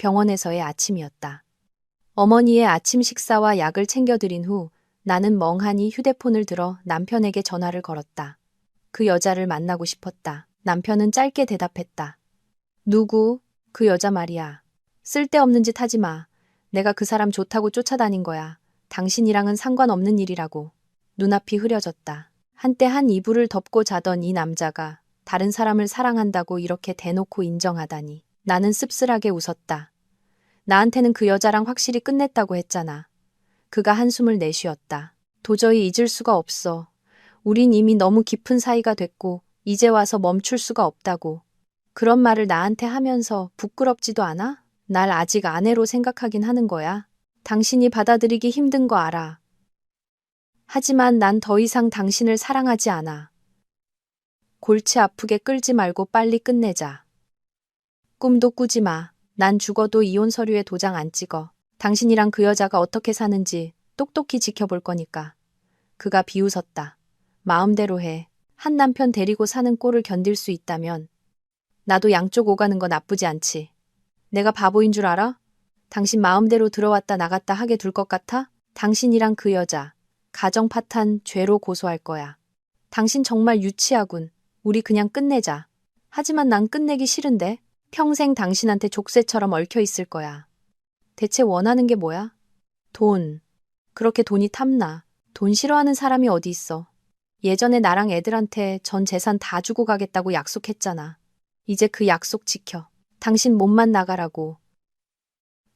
병원에서의 아침이었다. 어머니의 아침 식사와 약을 챙겨드린 후 나는 멍하니 휴대폰을 들어 남편에게 전화를 걸었다. 그 여자를 만나고 싶었다. 남편은 짧게 대답했다. 누구? 그 여자 말이야. 쓸데없는 짓 하지 마. 내가 그 사람 좋다고 쫓아다닌 거야. 당신이랑은 상관없는 일이라고. 눈앞이 흐려졌다. 한때 한 이불을 덮고 자던 이 남자가 다른 사람을 사랑한다고 이렇게 대놓고 인정하다니. 나는 씁쓸하게 웃었다. 나한테는 그 여자랑 확실히 끝냈다고 했잖아. 그가 한숨을 내쉬었다. 도저히 잊을 수가 없어. 우린 이미 너무 깊은 사이가 됐고 이제 와서 멈출 수가 없다고. 그런 말을 나한테 하면서 부끄럽지도 않아? 날 아직 아내로 생각하긴 하는 거야. 당신이 받아들이기 힘든 거 알아. 하지만 난 더 이상 당신을 사랑하지 않아. 골치 아프게 끌지 말고 빨리 끝내자. 꿈도 꾸지 마. 난 죽어도 이혼 서류에 도장 안 찍어. 당신이랑 그 여자가 어떻게 사는지 똑똑히 지켜볼 거니까. 그가 비웃었다. 마음대로 해. 한 남편 데리고 사는 꼴을 견딜 수 있다면 나도 양쪽 오가는 거 나쁘지 않지. 내가 바보인 줄 알아? 당신 마음대로 들어왔다 나갔다 하게 둘 것 같아? 당신이랑 그 여자 가정 파탄 죄로 고소할 거야. 당신 정말 유치하군. 우리 그냥 끝내자. 하지만 난 끝내기 싫은데 평생 당신한테 족쇄처럼 얽혀 있을 거야. 대체 원하는 게 뭐야? 돈. 그렇게 돈이 탐나. 돈 싫어하는 사람이 어디 있어. 예전에 나랑 애들한테 전 재산 다 주고 가겠다고 약속했잖아. 이제 그 약속 지켜. 당신 몸만 나가라고.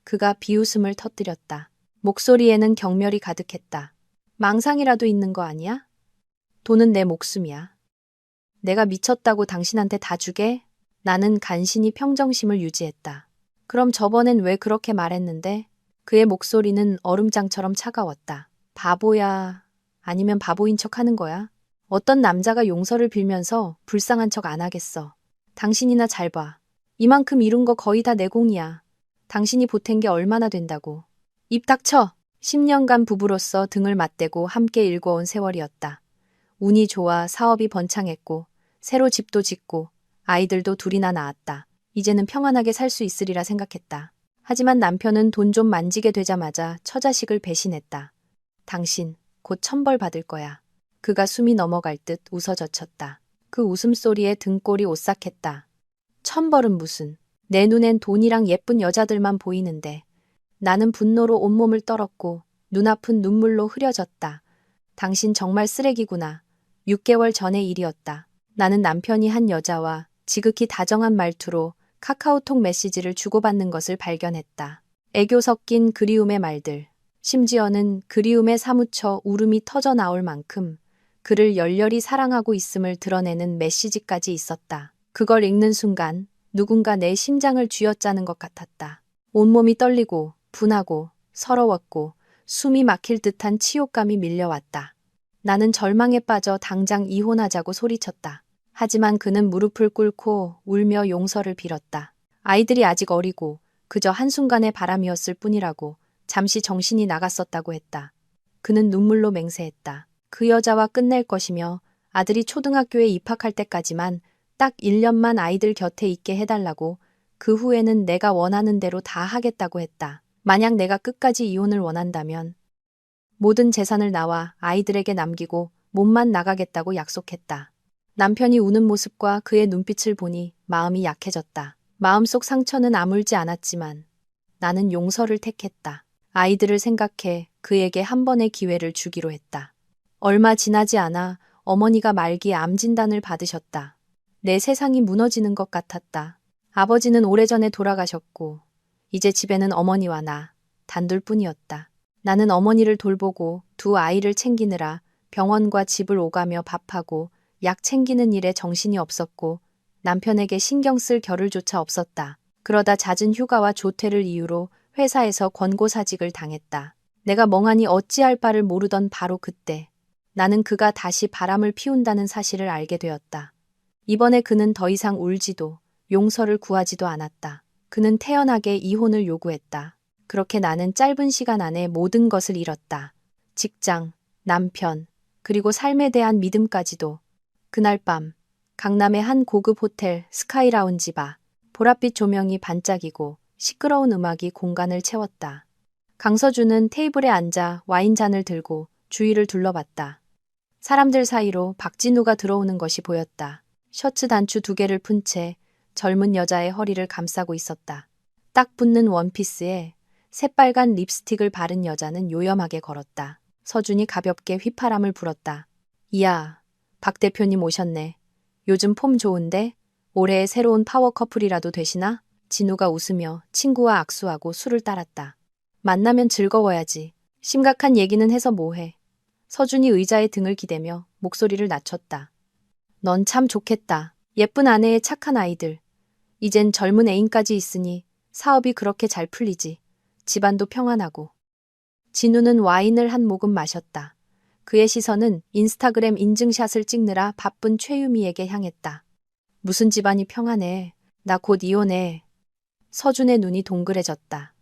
그가 비웃음을 터뜨렸다. 목소리에는 경멸이 가득했다. 망상이라도 있는 거 아니야? 돈은 내 목숨이야. 내가 미쳤다고 당신한테 다 주게? 나는 간신히 평정심을 유지했다. 그럼 저번엔 왜 그렇게 말했는데? 그의 목소리는 얼음장처럼 차가웠다. 바보야. 아니면 바보인 척 하는 거야? 어떤 남자가 용서를 빌면서 불쌍한 척 안 하겠어. 당신이나 잘 봐. 이만큼 이룬 거 거의 다 내 공이야. 당신이 보탠 게 얼마나 된다고. 입 닥쳐! 10년간 부부로서 등을 맞대고 함께 일궈온 세월이었다. 운이 좋아 사업이 번창했고 새로 집도 짓고 아이들도 둘이나 낳았다. 이제는 평안하게 살 수 있으리라 생각했다. 하지만 남편은 돈 좀 만지게 되자마자 처자식을 배신했다. 당신 곧 천벌 받을 거야. 그가 숨이 넘어갈 듯 웃어젖혔다. 그 웃음소리에 등골이 오싹했다. 천벌은 무슨. 내 눈엔 돈이랑 예쁜 여자들만 보이는데. 나는 분노로 온몸을 떨었고 눈앞은 눈물로 흐려졌다. 당신 정말 쓰레기구나. 6개월 전의 일이었다. 나는 남편이 한 여자와 지극히 다정한 말투로 카카오톡 메시지를 주고받는 것을 발견했다. 애교 섞인 그리움의 말들. 심지어는 그리움에 사무쳐 울음이 터져 나올 만큼 그를 열렬히 사랑하고 있음을 드러내는 메시지까지 있었다. 그걸 읽는 순간 누군가 내 심장을 쥐어짜는 것 같았다. 온몸이 떨리고 분하고 서러웠고 숨이 막힐 듯한 치욕감이 밀려왔다. 나는 절망에 빠져 당장 이혼하자고 소리쳤다. 하지만 그는 무릎을 꿇고 울며 용서를 빌었다. 아이들이 아직 어리고 그저 한순간의 바람이었을 뿐이라고 잠시 정신이 나갔었다고 했다. 그는 눈물로 맹세했다. 그 여자와 끝낼 것이며 아들이 초등학교에 입학할 때까지만 딱 1년만 아이들 곁에 있게 해달라고 그 후에는 내가 원하는 대로 다 하겠다고 했다. 만약 내가 끝까지 이혼을 원한다면 모든 재산을 나와 아이들에게 남기고 몸만 나가겠다고 약속했다. 남편이 우는 모습과 그의 눈빛을 보니 마음이 약해졌다. 마음속 상처는 아물지 않았지만 나는 용서를 택했다. 아이들을 생각해 그에게 한 번의 기회를 주기로 했다. 얼마 지나지 않아 어머니가 말기에 암 진단을 받으셨다. 내 세상이 무너지는 것 같았다. 아버지는 오래전에 돌아가셨고 이제 집에는 어머니와 나 단둘뿐이었다. 나는 어머니를 돌보고 두 아이를 챙기느라 병원과 집을 오가며 밥하고 약 챙기는 일에 정신이 없었고 남편에게 신경 쓸 겨를조차 없었다. 그러다 잦은 휴가와 조퇴를 이유로 회사에서 권고사직을 당했다. 내가 멍하니 어찌할 바를 모르던 바로 그때 나는 그가 다시 바람을 피운다는 사실을 알게 되었다. 이번에 그는 더 이상 울지도 용서를 구하지도 않았다. 그는 태연하게 이혼을 요구했다. 그렇게 나는 짧은 시간 안에 모든 것을 잃었다. 직장, 남편, 그리고 삶에 대한 믿음까지도. 그날 밤 강남의 한 고급 호텔 스카이라운지 바. 보랏빛 조명이 반짝이고 시끄러운 음악이 공간을 채웠다. 강서준은 테이블에 앉아 와인잔을 들고 주위를 둘러봤다. 사람들 사이로 박진우가 들어오는 것이 보였다. 셔츠 단추 2개를 푼 채 젊은 여자의 허리를 감싸고 있었다. 딱 붙는 원피스에 새빨간 립스틱을 바른 여자는 요염하게 걸었다. 서준이 가볍게 휘파람을 불었다. 이야, 박 대표님 오셨네. 요즘 폼 좋은데 올해의 새로운 파워 커플이라도 되시나? 진우가 웃으며 친구와 악수하고 술을 따랐다. 만나면 즐거워야지. 심각한 얘기는 해서 뭐해. 서준이 의자에 등을 기대며 목소리를 낮췄다. 넌 참 좋겠다. 예쁜 아내의 착한 아이들. 이젠 젊은 애인까지 있으니 사업이 그렇게 잘 풀리지. 집안도 평안하고. 진우는 와인을 한 모금 마셨다. 그의 시선은 인스타그램 인증샷을 찍느라 바쁜 최유미에게 향했다. 무슨 집안이 평안해. 나 곧 이혼해. 서준의 눈이 동그래졌다.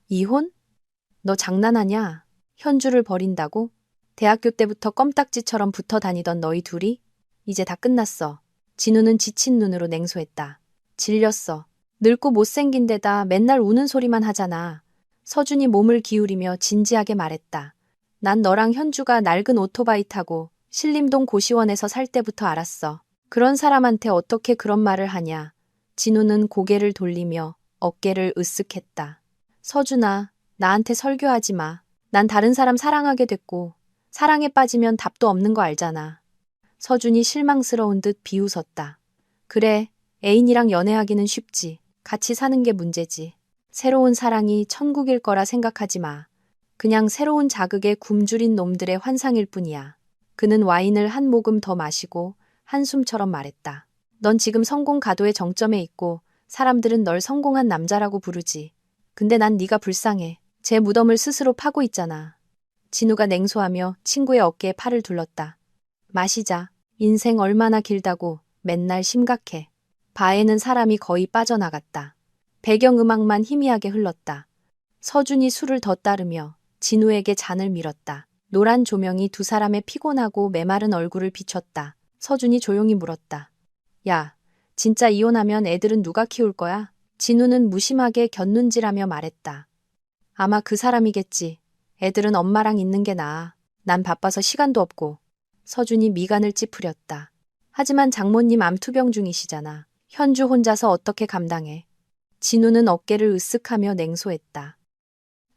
이혼? 너 장난하냐? 현주를 버린다고? 대학교 때부터 껌딱지처럼 붙어 다니던 너희 둘이? 이제 다 끝났어. 진우는 지친 눈으로 냉소했다. 질렸어. 늙고 못생긴 데다 맨날 우는 소리만 하잖아. 서준이 몸을 기울이며 진지하게 말했다. 난 너랑 현주가 낡은 오토바이 타고 신림동 고시원에서 살 때부터 알았어. 그런 사람한테 어떻게 그런 말을 하냐. 진우는 고개를 돌리며 어깨를 으쓱했다. 서준아, 나한테 설교하지 마. 난 다른 사람 사랑하게 됐고 사랑에 빠지면 답도 없는 거 알잖아. 서준이 실망스러운 듯 비웃었다. 그래, 애인이랑 연애하기는 쉽지. 같이 사는 게 문제지. 새로운 사랑이 천국일 거라 생각하지 마. 그냥 새로운 자극에 굶주린 놈들의 환상일 뿐이야. 그는 와인을 한 모금 더 마시고 한숨처럼 말했다. 넌 지금 성공 가도의 정점에 있고 사람들은 널 성공한 남자라고 부르지. 근데 난 네가 불쌍해. 제 무덤을 스스로 파고 있잖아. 진우가 냉소하며 친구의 어깨에 팔을 둘렀다. 마시자. 인생 얼마나 길다고 맨날 심각해. 바에는 사람이 거의 빠져나갔다. 배경음악만 희미하게 흘렀다. 서준이 술을 더 따르며 진우에게 잔을 밀었다. 노란 조명이 두 사람의 피곤하고 메마른 얼굴을 비췄다. 서준이 조용히 물었다. 야, 진짜 이혼하면 애들은 누가 키울 거야? 진우는 무심하게 곁눈질하며 말했다. 아마 그 사람이겠지. 애들은 엄마랑 있는 게 나아. 난 바빠서 시간도 없고. 서준이 미간을 찌푸렸다. 하지만 장모님 암투병 중이시잖아. 현주 혼자서 어떻게 감당해. 진우는 어깨를 으쓱하며 냉소했다.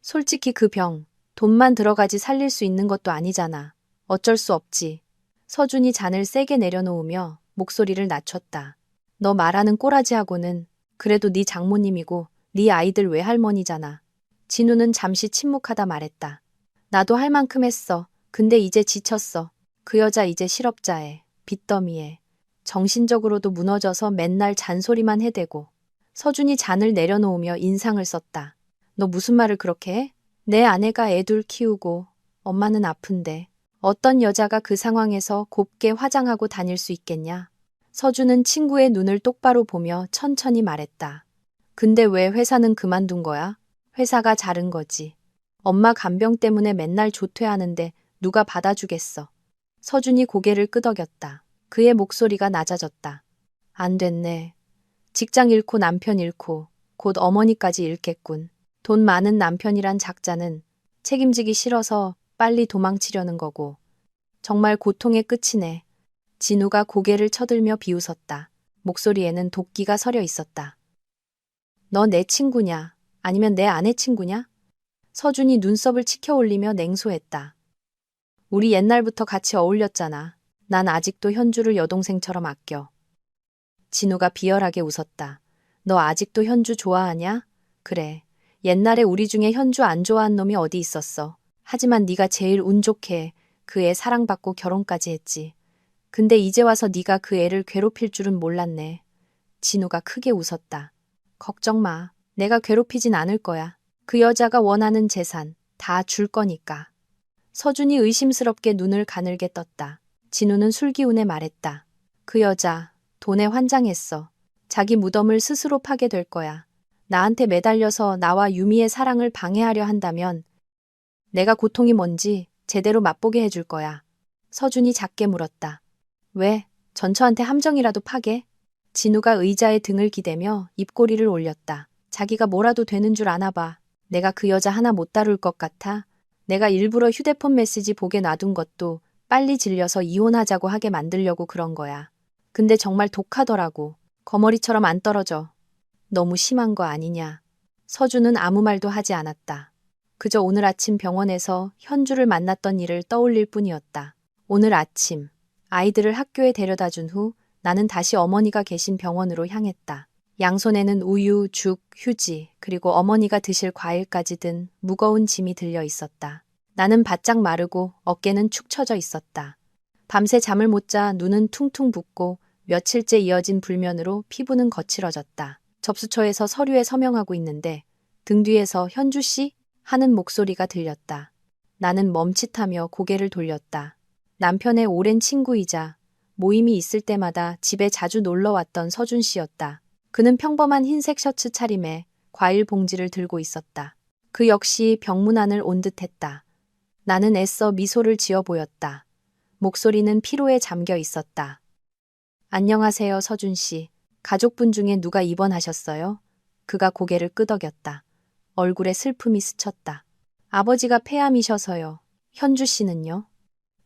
솔직히 그 병, 돈만 들어가지 살릴 수 있는 것도 아니잖아. 어쩔 수 없지. 서준이 잔을 세게 내려놓으며 목소리를 낮췄다. 너 말하는 꼬라지하고는 그래도 네 장모님이고 네 아이들 외할머니잖아. 진우는 잠시 침묵하다 말했다. 나도 할 만큼 했어. 근데 이제 지쳤어. 그 여자 이제 실업자에, 빚더미에, 정신적으로도 무너져서 맨날 잔소리만 해대고. 서준이 잔을 내려놓으며 인상을 썼다. 너 무슨 말을 그렇게 해? 내 아내가 애 둘 키우고 엄마는 아픈데 어떤 여자가 그 상황에서 곱게 화장하고 다닐 수 있겠냐? 서준은 친구의 눈을 똑바로 보며 천천히 말했다. 근데 왜 회사는 그만둔 거야? 회사가 자른 거지. 엄마 간병 때문에 맨날 조퇴하는데 누가 받아주겠어. 서준이 고개를 끄덕였다. 그의 목소리가 낮아졌다. 안 됐네. 직장 잃고 남편 잃고 곧 어머니까지 잃겠군. 돈 많은 남편이란 작자는 책임지기 싫어서 빨리 도망치려는 거고. 정말 고통의 끝이네. 진우가 고개를 쳐들며 비웃었다. 목소리에는 도끼가 서려 있었다. 너 내 친구냐? 아니면 내 아내 친구냐? 서준이 눈썹을 치켜 올리며 냉소했다. 우리 옛날부터 같이 어울렸잖아. 난 아직도 현주를 여동생처럼 아껴. 진우가 비열하게 웃었다. 너 아직도 현주 좋아하냐? 그래. 옛날에 우리 중에 현주 안 좋아한 놈이 어디 있었어. 하지만 네가 제일 운 좋게 그 애 사랑받고 결혼까지 했지. 근데 이제 와서 네가 그 애를 괴롭힐 줄은 몰랐네. 진우가 크게 웃었다. 걱정 마. 내가 괴롭히진 않을 거야. 그 여자가 원하는 재산 다 줄 거니까. 서준이 의심스럽게 눈을 가늘게 떴다. 진우는 술기운에 말했다. 그 여자 돈에 환장했어. 자기 무덤을 스스로 파게 될 거야. 나한테 매달려서 나와 유미의 사랑을 방해하려 한다면 내가 고통이 뭔지 제대로 맛보게 해줄 거야. 서준이 작게 물었다. 왜? 전처한테 함정이라도 파게? 진우가 의자에 등을 기대며 입꼬리를 올렸다. 자기가 뭐라도 되는 줄 아나 봐. 내가 그 여자 하나 못 다룰 것 같아. 내가 일부러 휴대폰 메시지 보게 놔둔 것도 빨리 질려서 이혼하자고 하게 만들려고 그런 거야. 근데 정말 독하더라고. 거머리처럼 안 떨어져. 너무 심한 거 아니냐. 서준은 아무 말도 하지 않았다. 그저 오늘 아침 병원에서 현주를 만났던 일을 떠올릴 뿐이었다. 오늘 아침 아이들을 학교에 데려다 준 후 나는 다시 어머니가 계신 병원으로 향했다. 양손에는 우유, 죽, 휴지, 그리고 어머니가 드실 과일까지 든 무거운 짐이 들려 있었다. 나는 바짝 마르고 어깨는 축 처져 있었다. 밤새 잠을 못 자 눈은 퉁퉁 붓고 며칠째 이어진 불면으로 피부는 거칠어졌다. 접수처에서 서류에 서명하고 있는데 등 뒤에서 현주 씨? 하는 목소리가 들렸다. 나는 멈칫하며 고개를 돌렸다. 남편의 오랜 친구이자 모임이 있을 때마다 집에 자주 놀러 왔던 서준 씨였다. 그는 평범한 흰색 셔츠 차림에 과일 봉지를 들고 있었다. 그 역시 병문안을 온 듯했다. 나는 애써 미소를 지어 보였다. 목소리는 피로에 잠겨 있었다. 안녕하세요, 서준 씨. 가족분 중에 누가 입원하셨어요? 그가 고개를 끄덕였다. 얼굴에 슬픔이 스쳤다. 아버지가 폐암이셔서요. 현주 씨는요?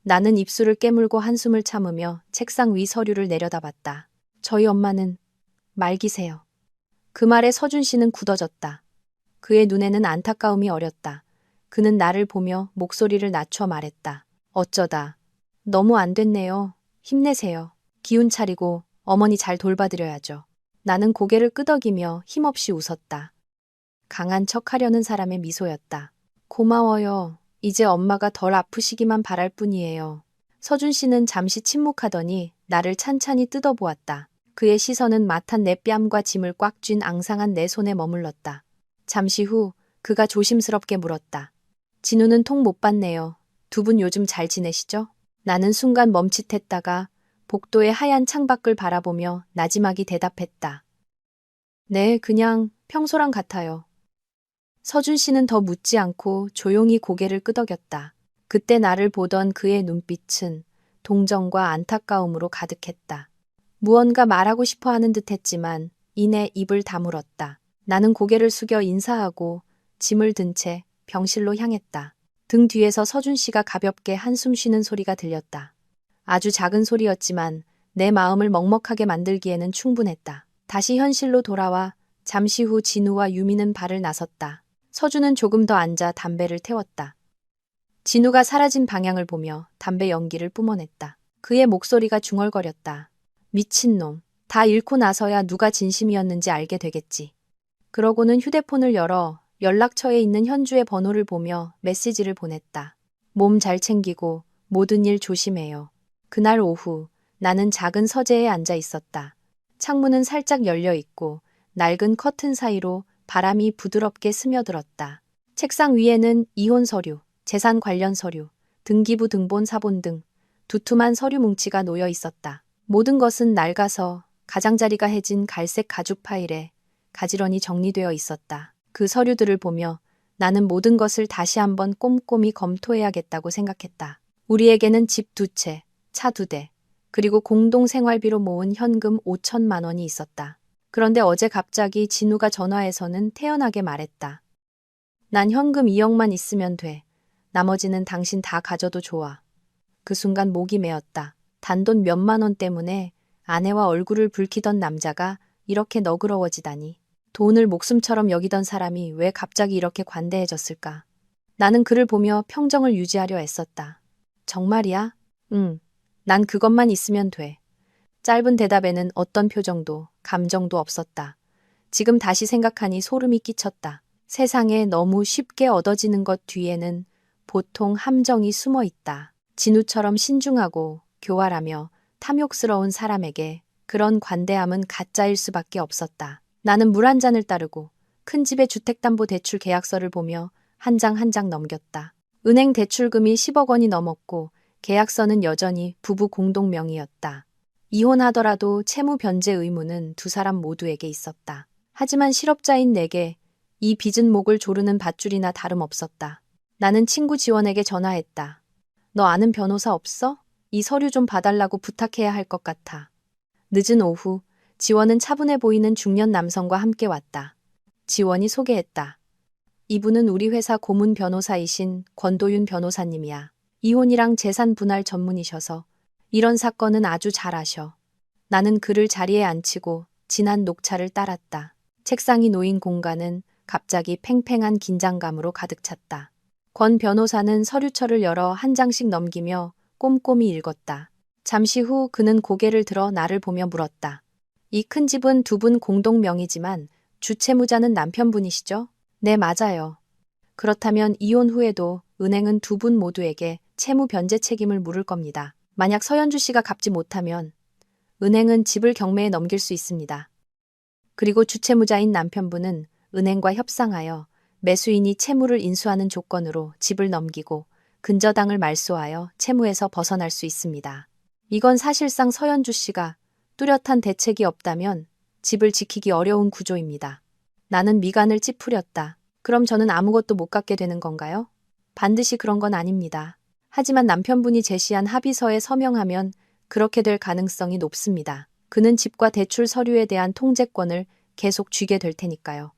나는 입술을 깨물고 한숨을 참으며 책상 위 서류를 내려다봤다. 저희 엄마는 말기세요. 그 말에 서준 씨는 굳어졌다. 그의 눈에는 안타까움이 어렸다. 그는 나를 보며 목소리를 낮춰 말했다. 어쩌다. 너무 안 됐네요. 힘내세요. 기운 차리고 어머니 잘 돌봐드려야죠. 나는 고개를 끄덕이며 힘없이 웃었다. 강한 척하려는 사람의 미소였다. 고마워요. 이제 엄마가 덜 아프시기만 바랄 뿐이에요. 서준 씨는 잠시 침묵하더니 나를 찬찬히 뜯어보았다. 그의 시선은 마탄 내 뺨과 짐을 꽉 쥔 앙상한 내 손에 머물렀다. 잠시 후 그가 조심스럽게 물었다. 진우는 통 못 봤네요. 두 분 요즘 잘 지내시죠? 나는 순간 멈칫했다가 복도의 하얀 창밖을 바라보며 나지막이 대답했다. 네, 그냥 평소랑 같아요. 서준 씨는 더 묻지 않고 조용히 고개를 끄덕였다. 그때 나를 보던 그의 눈빛은 동정과 안타까움으로 가득했다. 무언가 말하고 싶어 하는 듯 했지만 이내 입을 다물었다. 나는 고개를 숙여 인사하고 짐을 든 채 병실로 향했다. 등 뒤에서 서준 씨가 가볍게 한숨 쉬는 소리가 들렸다. 아주 작은 소리였지만 내 마음을 먹먹하게 만들기에는 충분했다. 다시 현실로 돌아와 잠시 후 진우와 유미는 발을 나섰다. 서준은 조금 더 앉아 담배를 태웠다. 진우가 사라진 방향을 보며 담배 연기를 뿜어냈다. 그의 목소리가 중얼거렸다. 미친놈. 다 잃고 나서야 누가 진심이었는지 알게 되겠지. 그러고는 휴대폰을 열어 연락처에 있는 현주의 번호를 보며 메시지를 보냈다. 몸 잘 챙기고 모든 일 조심해요. 그날 오후 나는 작은 서재에 앉아 있었다. 창문은 살짝 열려 있고 낡은 커튼 사이로 바람이 부드럽게 스며들었다. 책상 위에는 이혼 서류, 재산 관련 서류, 등기부 등본 사본 등 두툼한 서류 뭉치가 놓여 있었다. 모든 것은 낡아서 가장자리가 해진 갈색 가죽 파일에 가지런히 정리되어 있었다. 그 서류들을 보며 나는 모든 것을 다시 한번 꼼꼼히 검토해야겠다고 생각했다. 우리에게는 집 2채, 차 2대, 그리고 공동 생활비로 모은 현금 5천만 원이 있었다. 그런데 어제 갑자기 진우가 전화해서는 태연하게 말했다. 난 현금 2억만 있으면 돼. 나머지는 당신 다 가져도 좋아. 그 순간 목이 메었다. 단돈 몇만 원 때문에 아내와 얼굴을 붉히던 남자가 이렇게 너그러워지다니. 돈을 목숨처럼 여기던 사람이 왜 갑자기 이렇게 관대해졌을까? 나는 그를 보며 평정을 유지하려 애썼다. 정말이야? 응. 난 그것만 있으면 돼. 짧은 대답에는 어떤 표정도 감정도 없었다. 지금 다시 생각하니 소름이 끼쳤다. 세상에 너무 쉽게 얻어지는 것 뒤에는 보통 함정이 숨어 있다. 진우처럼 신중하고 교활하며 탐욕스러운 사람에게 그런 관대함은 가짜일 수밖에 없었다. 나는 물 한 잔을 따르고 큰 집의 주택담보대출 계약서를 보며 한 장 한 장 넘겼다. 은행 대출금이 10억 원이 넘었고 계약서는 여전히 부부 공동 명의였다. 이혼하더라도 채무 변제 의무는 두 사람 모두에게 있었다. 하지만 실업자인 내게 이 빚은 목을 조르는 밧줄이나 다름없었다. 나는 친구 지원에게 전화했다. 너 아는 변호사 없어? 이 서류 좀 봐달라고 부탁해야 할 것 같아. 늦은 오후 지원은 차분해 보이는 중년 남성과 함께 왔다. 지원이 소개했다. 이분은 우리 회사 고문 변호사이신 권도윤 변호사님이야. 이혼이랑 재산 분할 전문이셔서 이런 사건은 아주 잘 아셔. 나는 그를 자리에 앉히고 진한 녹차를 따랐다. 책상이 놓인 공간은 갑자기 팽팽한 긴장감으로 가득 찼다. 권 변호사는 서류철을 열어 한 장씩 넘기며 꼼꼼히 읽었다. 잠시 후 그는 고개를 들어 나를 보며 물었다. 이 큰 집은 두 분 공동 명의지만 주채무자는 남편분이시죠? 네, 맞아요. 그렇다면 이혼 후에도 은행은 두 분 모두에게 채무 변제 책임을 물을 겁니다. 만약 서현주 씨가 갚지 못하면 은행은 집을 경매에 넘길 수 있습니다. 그리고 주채무자인 남편분은 은행과 협상하여 매수인이 채무를 인수하는 조건으로 집을 넘기고 근저당을 말소하여 채무에서 벗어날 수 있습니다. 이건 사실상 서현주 씨가 뚜렷한 대책이 없다면 집을 지키기 어려운 구조입니다. 나는 미간을 찌푸렸다. 그럼 저는 아무것도 못 갖게 되는 건가요? 반드시 그런 건 아닙니다. 하지만 남편분이 제시한 합의서에 서명하면 그렇게 될 가능성이 높습니다. 그는 집과 대출 서류에 대한 통제권을 계속 쥐게 될 테니까요.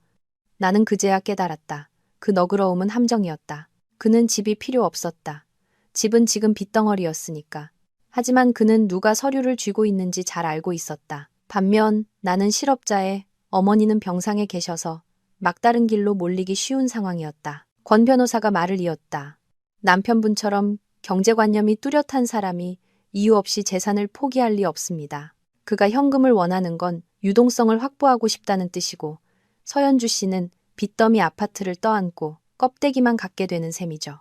나는 그제야 깨달았다. 그 너그러움은 함정이었다. 그는 집이 필요 없었다. 집은 지금 빚덩어리였으니까. 하지만 그는 누가 서류를 쥐고 있는지 잘 알고 있었다. 반면 나는 실업자에 어머니는 병상에 계셔서 막다른 길로 몰리기 쉬운 상황이었다. 권 변호사가 말을 이었다. 남편분처럼 경제관념이 뚜렷한 사람이 이유 없이 재산을 포기할 리 없습니다. 그가 현금을 원하는 건 유동성을 확보하고 싶다는 뜻이고 서현주 씨는 빚더미 아파트를 떠안고 껍데기만 갖게 되는 셈이죠.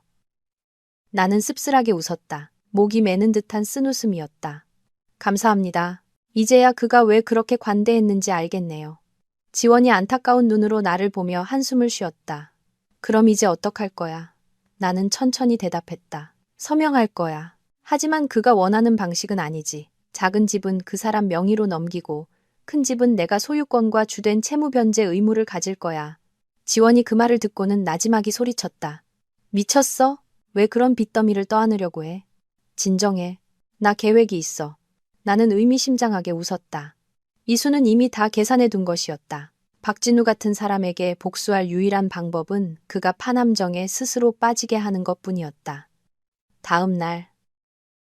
나는 씁쓸하게 웃었다. 목이 메는 듯한 쓴웃음이었다. 감사합니다. 이제야 그가 왜 그렇게 관대했는지 알겠네요. 지원이 안타까운 눈으로 나를 보며 한숨을 쉬었다. 그럼 이제 어떡할 거야? 나는 천천히 대답했다. 서명할 거야. 하지만 그가 원하는 방식은 아니지. 작은 집은 그 사람 명의로 넘기고 큰 집은 내가 소유권과 주된 채무 변제 의무를 가질 거야. 지원이 그 말을 듣고는 나지막이 소리쳤다. 미쳤어? 왜 그런 빚더미를 떠안으려고 해? 진정해. 나 계획이 있어. 나는 의미심장하게 웃었다. 이 수는 이미 다 계산해 둔 것이었다. 박진우 같은 사람에게 복수할 유일한 방법은 그가 파남정에 스스로 빠지게 하는 것뿐이었다. 다음 날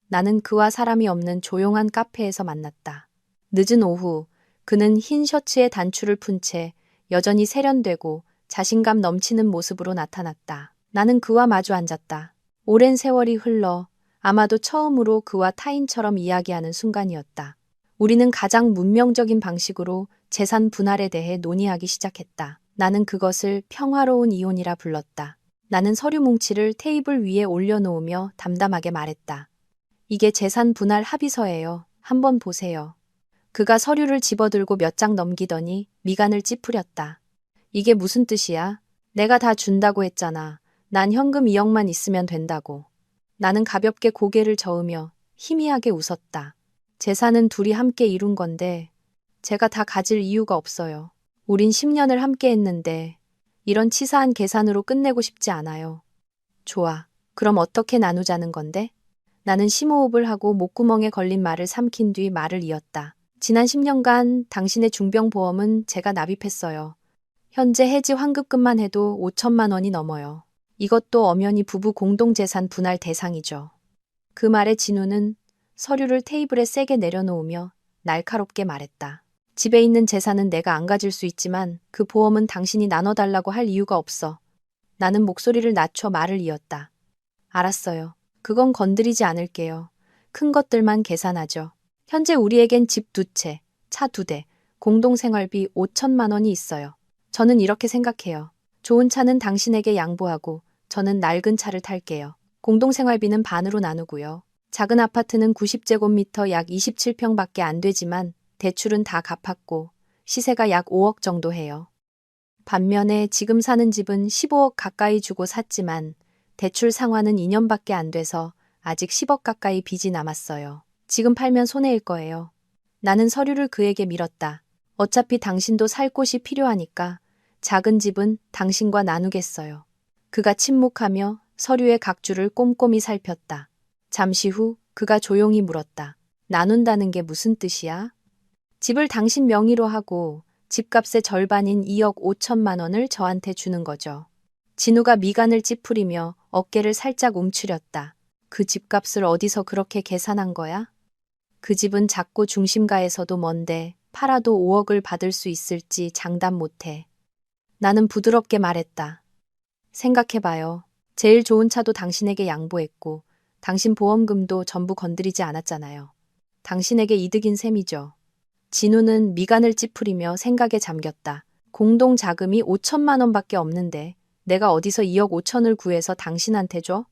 나는 그와 사람이 없는 조용한 카페에서 만났다. 늦은 오후 그는 흰 셔츠에 단추를 푼 채 여전히 세련되고 자신감 넘치는 모습으로 나타났다. 나는 그와 마주 앉았다. 오랜 세월이 흘러 아마도 처음으로 그와 타인처럼 이야기하는 순간이었다. 우리는 가장 문명적인 방식으로 재산 분할에 대해 논의하기 시작했다. 나는 그것을 평화로운 이혼이라 불렀다. 나는 서류 뭉치를 테이블 위에 올려놓으며 담담하게 말했다. 이게 재산 분할 합의서예요. 한번 보세요. 그가 서류를 집어들고 몇 장 넘기더니 미간을 찌푸렸다. 이게 무슨 뜻이야? 내가 다 준다고 했잖아. 난 현금 2억만 있으면 된다고. 나는 가볍게 고개를 저으며 희미하게 웃었다. 재산은 둘이 함께 이룬 건데 제가 다 가질 이유가 없어요. 우린 10년을 함께 했는데 이런 치사한 계산으로 끝내고 싶지 않아요. 좋아. 그럼 어떻게 나누자는 건데? 나는 심호흡을 하고 목구멍에 걸린 말을 삼킨 뒤 말을 이었다. 지난 10년간 당신의 중병보험은 제가 납입했어요. 현재 해지 환급금만 해도 5천만 원이 넘어요. 이것도 엄연히 부부 공동재산 분할 대상이죠. 그 말에 진우는 서류를 테이블에 세게 내려놓으며 날카롭게 말했다. 집에 있는 재산은 내가 안 가질 수 있지만 그 보험은 당신이 나눠달라고 할 이유가 없어. 나는 목소리를 낮춰 말을 이었다. 알았어요. 그건 건드리지 않을게요. 큰 것들만 계산하죠. 현재 우리에겐 집 2채, 차 2대, 공동생활비 5천만 원이 있어요. 저는 이렇게 생각해요. 좋은 차는 당신에게 양보하고 저는 낡은 차를 탈게요. 공동생활비는 반으로 나누고요. 작은 아파트는 90제곱미터 약 27평밖에 안 되지만 대출은 다 갚았고 시세가 약 5억 정도 해요. 반면에 지금 사는 집은 15억 가까이 주고 샀지만 대출 상환은 2년밖에 안 돼서 아직 10억 가까이 빚이 남았어요. 지금 팔면 손해일 거예요. 나는 서류를 그에게 밀었다. 어차피 당신도 살 곳이 필요하니까 작은 집은 당신과 나누겠어요. 그가 침묵하며 서류의 각줄을 꼼꼼히 살폈다. 잠시 후 그가 조용히 물었다. 나눈다는 게 무슨 뜻이야? 집을 당신 명의로 하고 집값의 절반인 2억 5천만 원을 저한테 주는 거죠. 진우가 미간을 찌푸리며 어깨를 살짝 움츠렸다. 그 집값을 어디서 그렇게 계산한 거야? 그 집은 작고 중심가에서도 먼데 팔아도 5억을 받을 수 있을지 장담 못해. 나는 부드럽게 말했다. 생각해봐요. 제일 좋은 차도 당신에게 양보했고 당신 보험금도 전부 건드리지 않았잖아요. 당신에게 이득인 셈이죠. 진우는 미간을 찌푸리며 생각에 잠겼다. 공동 자금이 5천만 원밖에 없는데 내가 어디서 2억 5천을 구해서 당신한테 줘?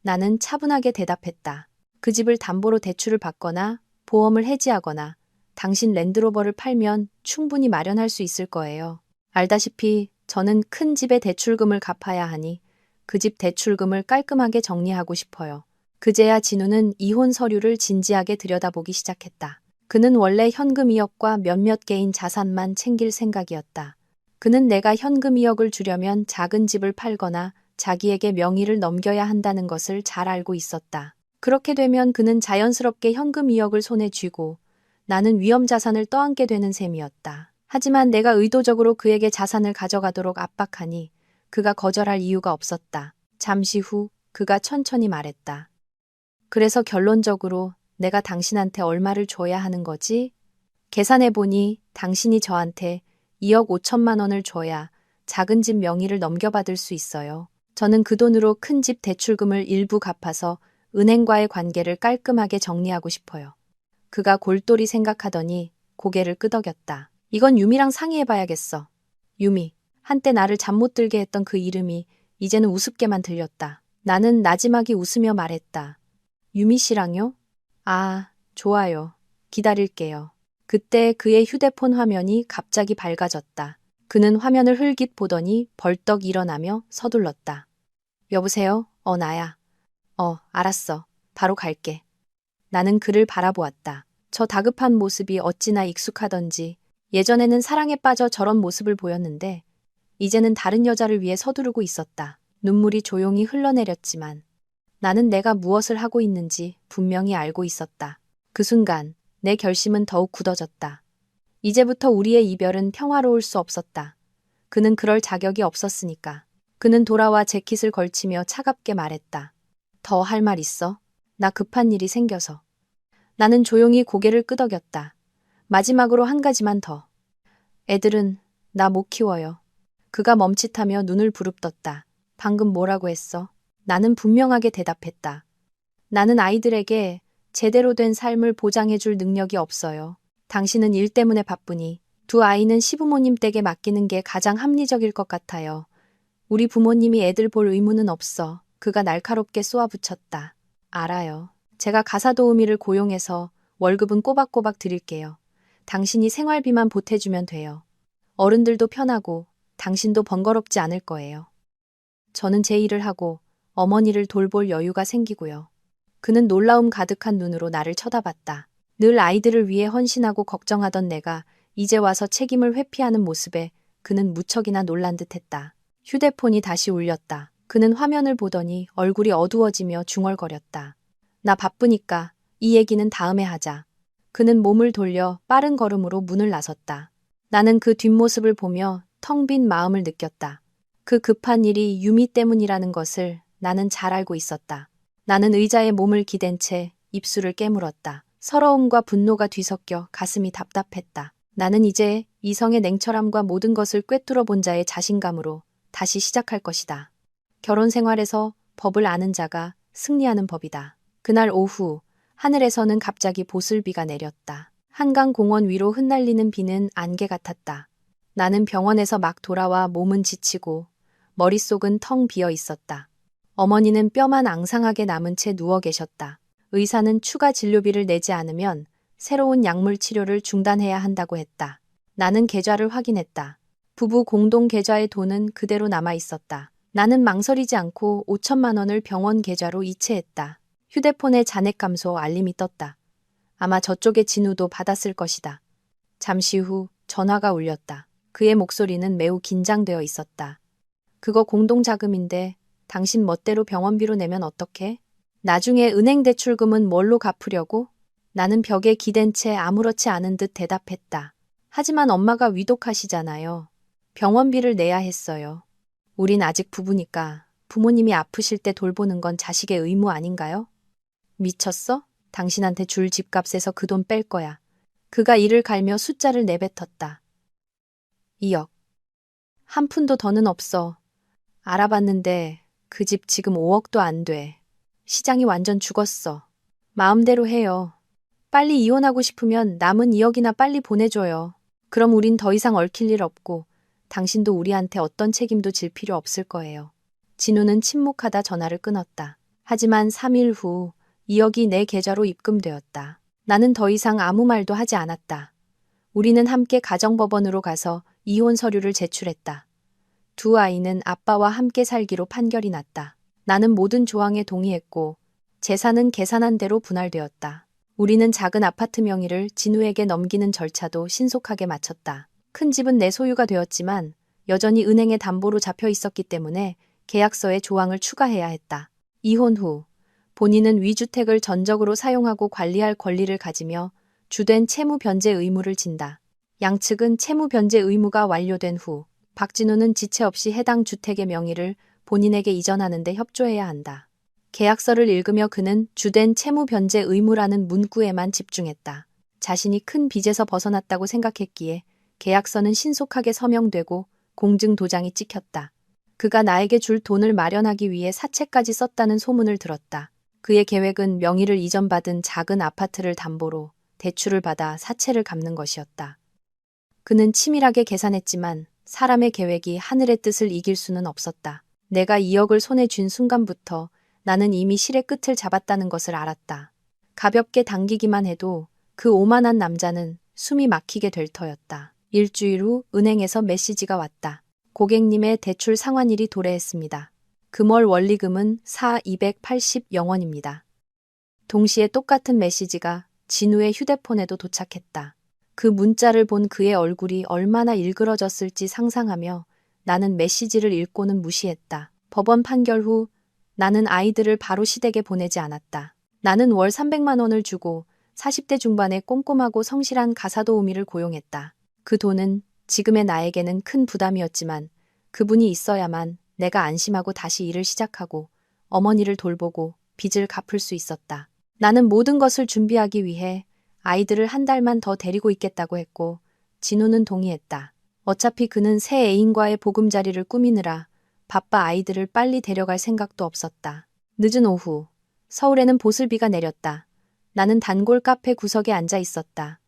나는 차분하게 대답했다. 그 집을 담보로 대출을 받거나 보험을 해지하거나 당신 랜드로버를 팔면 충분히 마련할 수 있을 거예요. 알다시피 저는 큰 집의 대출금을 갚아야 하니 그 집 대출금을 깔끔하게 정리하고 싶어요. 그제야 진우는 이혼 서류를 진지하게 들여다보기 시작했다. 그는 원래 현금 2억과 몇몇 개인 자산만 챙길 생각이었다. 그는 내가 현금 2억을 주려면 작은 집을 팔거나 자기에게 명의를 넘겨야 한다는 것을 잘 알고 있었다. 그렇게 되면 그는 자연스럽게 현금 2억을 손에 쥐고 나는 위험 자산을 떠안게 되는 셈이었다. 하지만 내가 의도적으로 그에게 자산을 가져가도록 압박하니 그가 거절할 이유가 없었다. 잠시 후 그가 천천히 말했다. 그래서 결론적으로 내가 당신한테 얼마를 줘야 하는 거지? 계산해보니 당신이 저한테 2억 5천만 원을 줘야 작은 집 명의를 넘겨받을 수 있어요. 저는 그 돈으로 큰 집 대출금을 일부 갚아서 은행과의 관계를 깔끔하게 정리하고 싶어요. 그가 골똘히 생각하더니 고개를 끄덕였다. 이건 유미랑 상의해봐야겠어. 유미. 한때 나를 잠 못 들게 했던 그 이름이 이제는 우습게만 들렸다. 나는 나지막이 웃으며 말했다. 유미 씨랑요? 아, 좋아요. 기다릴게요. 그때 그의 휴대폰 화면이 갑자기 밝아졌다. 그는 화면을 흘깃 보더니 벌떡 일어나며 서둘렀다. 여보세요? 나야. 알았어. 바로 갈게. 나는 그를 바라보았다. 저 다급한 모습이 어찌나 익숙하던지 예전에는 사랑에 빠져 저런 모습을 보였는데 이제는 다른 여자를 위해 서두르고 있었다. 눈물이 조용히 흘러내렸지만 나는 내가 무엇을 하고 있는지 분명히 알고 있었다. 그 순간 내 결심은 더욱 굳어졌다. 이제부터 우리의 이별은 평화로울 수 없었다. 그는 그럴 자격이 없었으니까. 그는 돌아와 재킷을 걸치며 차갑게 말했다. 더 할 말 있어? 나 급한 일이 생겨서. 나는 조용히 고개를 끄덕였다. 마지막으로 한 가지만 더. 애들은 나 못 키워요. 그가 멈칫하며 눈을 부릅떴다. 방금 뭐라고 했어? 나는 분명하게 대답했다. 나는 아이들에게 제대로 된 삶을 보장해줄 능력이 없어요. 당신은 일 때문에 바쁘니 두 아이는 시부모님 댁에 맡기는 게 가장 합리적일 것 같아요. 우리 부모님이 애들 볼 의무는 없어. 그가 날카롭게 쏘아붙였다. 알아요. 제가 가사 도우미를 고용해서 월급은 꼬박꼬박 드릴게요. 당신이 생활비만 보태주면 돼요. 어른들도 편하고 당신도 번거롭지 않을 거예요. 저는 제 일을 하고 어머니를 돌볼 여유가 생기고요. 그는 놀라움 가득한 눈으로 나를 쳐다봤다. 늘 아이들을 위해 헌신하고 걱정하던 내가 이제 와서 책임을 회피하는 모습에 그는 무척이나 놀란 듯했다. 휴대폰이 다시 울렸다. 그는 화면을 보더니 얼굴이 어두워지며 중얼거렸다. 나 바쁘니까 이 얘기는 다음에 하자. 그는 몸을 돌려 빠른 걸음으로 문을 나섰다. 나는 그 뒷모습을 보며 텅 빈 마음을 느꼈다. 그 급한 일이 유미 때문이라는 것을 나는 잘 알고 있었다. 나는 의자에 몸을 기댄 채 입술을 깨물었다. 서러움과 분노가 뒤섞여 가슴이 답답했다. 나는 이제 이성의 냉철함과 모든 것을 꿰뚫어 본 자의 자신감으로 다시 시작할 것이다. 결혼 생활에서 법을 아는 자가 승리하는 법이다. 그날 오후 하늘에서는 갑자기 보슬비가 내렸다. 한강 공원 위로 흩날리는 비는 안개 같았다. 나는 병원에서 막 돌아와 몸은 지치고 머릿속은 텅 비어 있었다. 어머니는 뼈만 앙상하게 남은 채 누워 계셨다. 의사는 추가 진료비를 내지 않으면 새로운 약물 치료를 중단해야 한다고 했다. 나는 계좌를 확인했다. 부부 공동 계좌의 돈은 그대로 남아 있었다. 나는 망설이지 않고 5천만 원을 병원 계좌로 이체했다. 휴대폰에 잔액 감소 알림이 떴다. 아마 저쪽의 진우도 받았을 것이다. 잠시 후 전화가 울렸다. 그의 목소리는 매우 긴장되어 있었다. 그거 공동자금인데 당신 멋대로 병원비로 내면 어떡해? 나중에 은행 대출금은 뭘로 갚으려고? 나는 벽에 기댄 채 아무렇지 않은 듯 대답했다. 하지만 엄마가 위독하시잖아요. 병원비를 내야 했어요. 우린 아직 부부니까 부모님이 아프실 때 돌보는 건 자식의 의무 아닌가요? 미쳤어? 당신한테 줄 집값에서 그 돈 뺄 거야. 그가 이를 갈며 숫자를 내뱉었다. 2억. 한 푼도 더는 없어. 알아봤는데 그 집 지금 5억도 안 돼. 시장이 완전 죽었어. 마음대로 해요. 빨리 이혼하고 싶으면 남은 2억이나 빨리 보내줘요. 그럼 우린 더 이상 얽힐 일 없고 당신도 우리한테 어떤 책임도 질 필요 없을 거예요. 진우는 침묵하다 전화를 끊었다. 하지만 3일 후 2억이 내 계좌로 입금되었다. 나는 더 이상 아무 말도 하지 않았다. 우리는 함께 가정법원으로 가서 이혼 서류를 제출했다. 두 아이는 아빠와 함께 살기로 판결이 났다. 나는 모든 조항에 동의했고 재산은 계산한 대로 분할되었다. 우리는 작은 아파트 명의를 진우에게 넘기는 절차도 신속하게 마쳤다. 큰 집은 내 소유가 되었지만 여전히 은행에 담보로 잡혀 있었기 때문에 계약서에 조항을 추가해야 했다. 이혼 후 본인은 위주택을 전적으로 사용하고 관리할 권리를 가지며 주된 채무 변제 의무를 진다. 양측은 채무 변제 의무가 완료된 후 박진우는 지체 없이 해당 주택의 명의를 본인에게 이전하는 데 협조해야 한다. 계약서를 읽으며 그는 주된 채무 변제 의무라는 문구에만 집중했다. 자신이 큰 빚에서 벗어났다고 생각했기에 계약서는 신속하게 서명되고 공증 도장이 찍혔다. 그가 나에게 줄 돈을 마련하기 위해 사채까지 썼다는 소문을 들었다. 그의 계획은 명의를 이전받은 작은 아파트를 담보로 대출을 받아 사채를 갚는 것이었다. 그는 치밀하게 계산했지만 사람의 계획이 하늘의 뜻을 이길 수는 없었다. 내가 2억을 손에 쥔 순간부터 나는 이미 실의 끝을 잡았다는 것을 알았다. 가볍게 당기기만 해도 그 오만한 남자는 숨이 막히게 될 터였다. 일주일 후 은행에서 메시지가 왔다. 고객님의 대출 상환일이 도래했습니다. 금월 원리금은 280영원입니다. 동시에 똑같은 메시지가 진우의 휴대폰에도 도착했다. 그 문자를 본 그의 얼굴이 얼마나 일그러졌을지 상상하며 나는 메시지를 읽고는 무시했다. 법원 판결 후 나는 아이들을 바로 시댁에 보내지 않았다. 나는 월 300만 원을 주고 40대 중반의 꼼꼼하고 성실한 가사도우미를 고용했다. 그 돈은 지금의 나에게는 큰 부담이었지만 그분이 있어야만 내가 안심하고 다시 일을 시작하고 어머니를 돌보고 빚을 갚을 수 있었다. 나는 모든 것을 준비하기 위해 아이들을 한 달만 더 데리고 있겠다고 했고 진우는 동의했다. 어차피 그는 새 애인과의 보금자리를 꾸미느라 바빠 아이들을 빨리 데려갈 생각도 없었다. 늦은 오후 서울에는 보슬비가 내렸다. 나는 단골 카페 구석에 앉아 있었다.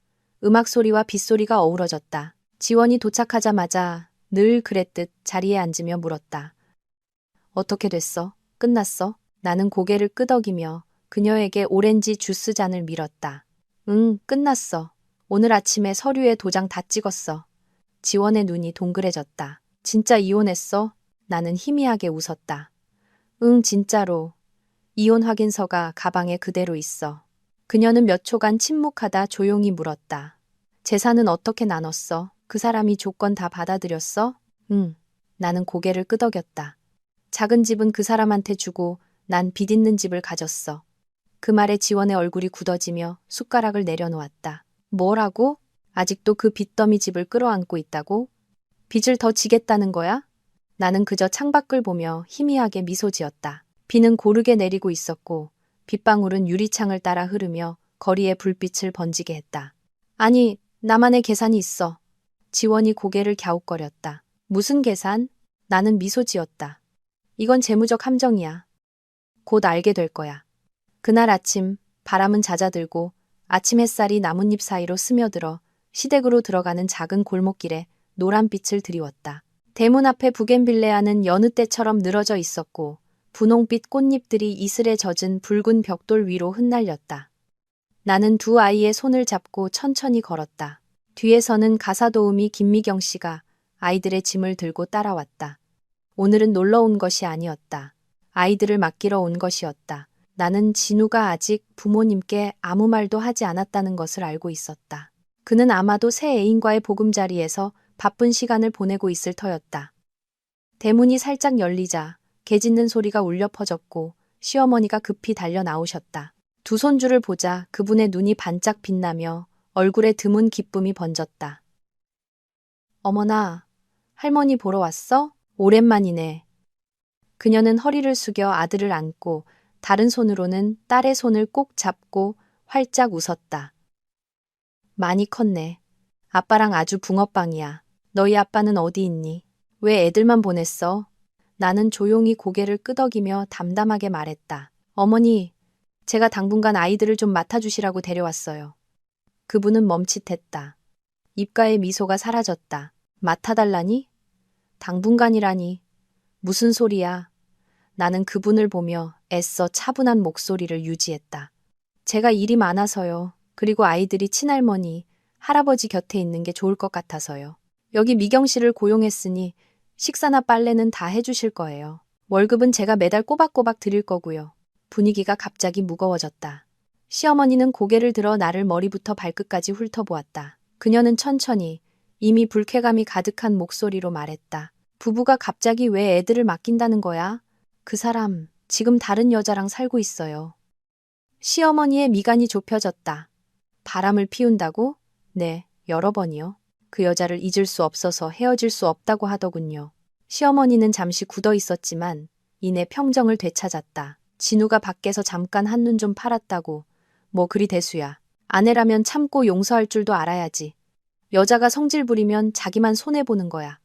음악 소리와 빗소리가 어우러졌다. 지원이 도착하자마자 늘 그랬듯 자리에 앉으며 물었다. 어떻게 됐어? 끝났어? 나는 고개를 끄덕이며 그녀에게 오렌지 주스 잔을 밀었다. 응, 끝났어. 오늘 아침에 서류에 도장 다 찍었어. 지원의 눈이 동그래졌다. 진짜 이혼했어? 나는 희미하게 웃었다. 응, 진짜로. 이혼 확인서가 가방에 그대로 있어. 그녀는 몇 초간 침묵하다 조용히 물었다. 재산은 어떻게 나눴어? 그 사람이 조건 다 받아들였어? 응. 나는 고개를 끄덕였다. 작은 집은 그 사람한테 주고 난 빚 있는 집을 가졌어. 그 말에 지원의 얼굴이 굳어지며 숟가락을 내려놓았다. 뭐라고? 아직도 그 빚더미 집을 끌어안고 있다고? 빚을 더 지겠다는 거야? 나는 그저 창밖을 보며 희미하게 미소 지었다. 비는 고르게 내리고 있었고 빗방울은 유리창을 따라 흐르며 거리에 불빛을 번지게 했다. 아니, 나만의 계산이 있어. 지원이 고개를 갸웃거렸다. 무슨 계산? 나는 미소 지었다. 이건 재무적 함정이야. 곧 알게 될 거야. 그날 아침 바람은 잦아들고 아침 햇살이 나뭇잎 사이로 스며들어 시댁으로 들어가는 작은 골목길에 노란빛을 드리웠다. 대문 앞에 부겐빌레아는 여느 때처럼 늘어져 있었고 분홍빛 꽃잎들이 이슬에 젖은 붉은 벽돌 위로 흩날렸다. 나는 두 아이의 손을 잡고 천천히 걸었다. 뒤에서는 가사도우미 김미경 씨가 아이들의 짐을 들고 따라왔다. 오늘은 놀러 온 것이 아니었다. 아이들을 맡기러 온 것이었다. 나는 진우가 아직 부모님께 아무 말도 하지 않았다는 것을 알고 있었다. 그는 아마도 새 애인과의 보금자리에서 바쁜 시간을 보내고 있을 터였다. 대문이 살짝 열리자 개 짖는 소리가 울려 퍼졌고 시어머니가 급히 달려 나오셨다. 두 손주를 보자 그분의 눈이 반짝 빛나며 얼굴에 드문 기쁨이 번졌다. 어머나, 할머니 보러 왔어? 오랜만이네. 그녀는 허리를 숙여 아들을 안고 다른 손으로는 딸의 손을 꼭 잡고 활짝 웃었다. 많이 컸네. 아빠랑 아주 붕어빵이야. 너희 아빠는 어디 있니? 왜 애들만 보냈어? 나는 조용히 고개를 끄덕이며 담담하게 말했다. 어머니, 제가 당분간 아이들을 좀 맡아주시라고 데려왔어요. 그분은 멈칫했다. 입가에 미소가 사라졌다. 맡아달라니? 당분간이라니. 무슨 소리야? 나는 그분을 보며 애써 차분한 목소리를 유지했다. 제가 일이 많아서요. 그리고 아이들이 친할머니, 할아버지 곁에 있는 게 좋을 것 같아서요. 여기 미경 씨를 고용했으니 식사나 빨래는 다 해주실 거예요. 월급은 제가 매달 꼬박꼬박 드릴 거고요. 분위기가 갑자기 무거워졌다. 시어머니는 고개를 들어 나를 머리부터 발끝까지 훑어보았다. 그녀는 천천히 이미 불쾌감이 가득한 목소리로 말했다. 부부가 갑자기 왜 애들을 맡긴다는 거야? 그 사람 지금 다른 여자랑 살고 있어요. 시어머니의 미간이 좁혀졌다. 바람을 피운다고? 네, 여러 번이요. 그 여자를 잊을 수 없어서 헤어질 수 없다고 하더군요. 시어머니는 잠시 굳어 있었지만 이내 평정을 되찾았다. 진우가 밖에서 잠깐 한눈 좀 팔았다고. 뭐 그리 대수야. 아내라면 참고 용서할 줄도 알아야지. 여자가 성질 부리면 자기만 손해보는 거야.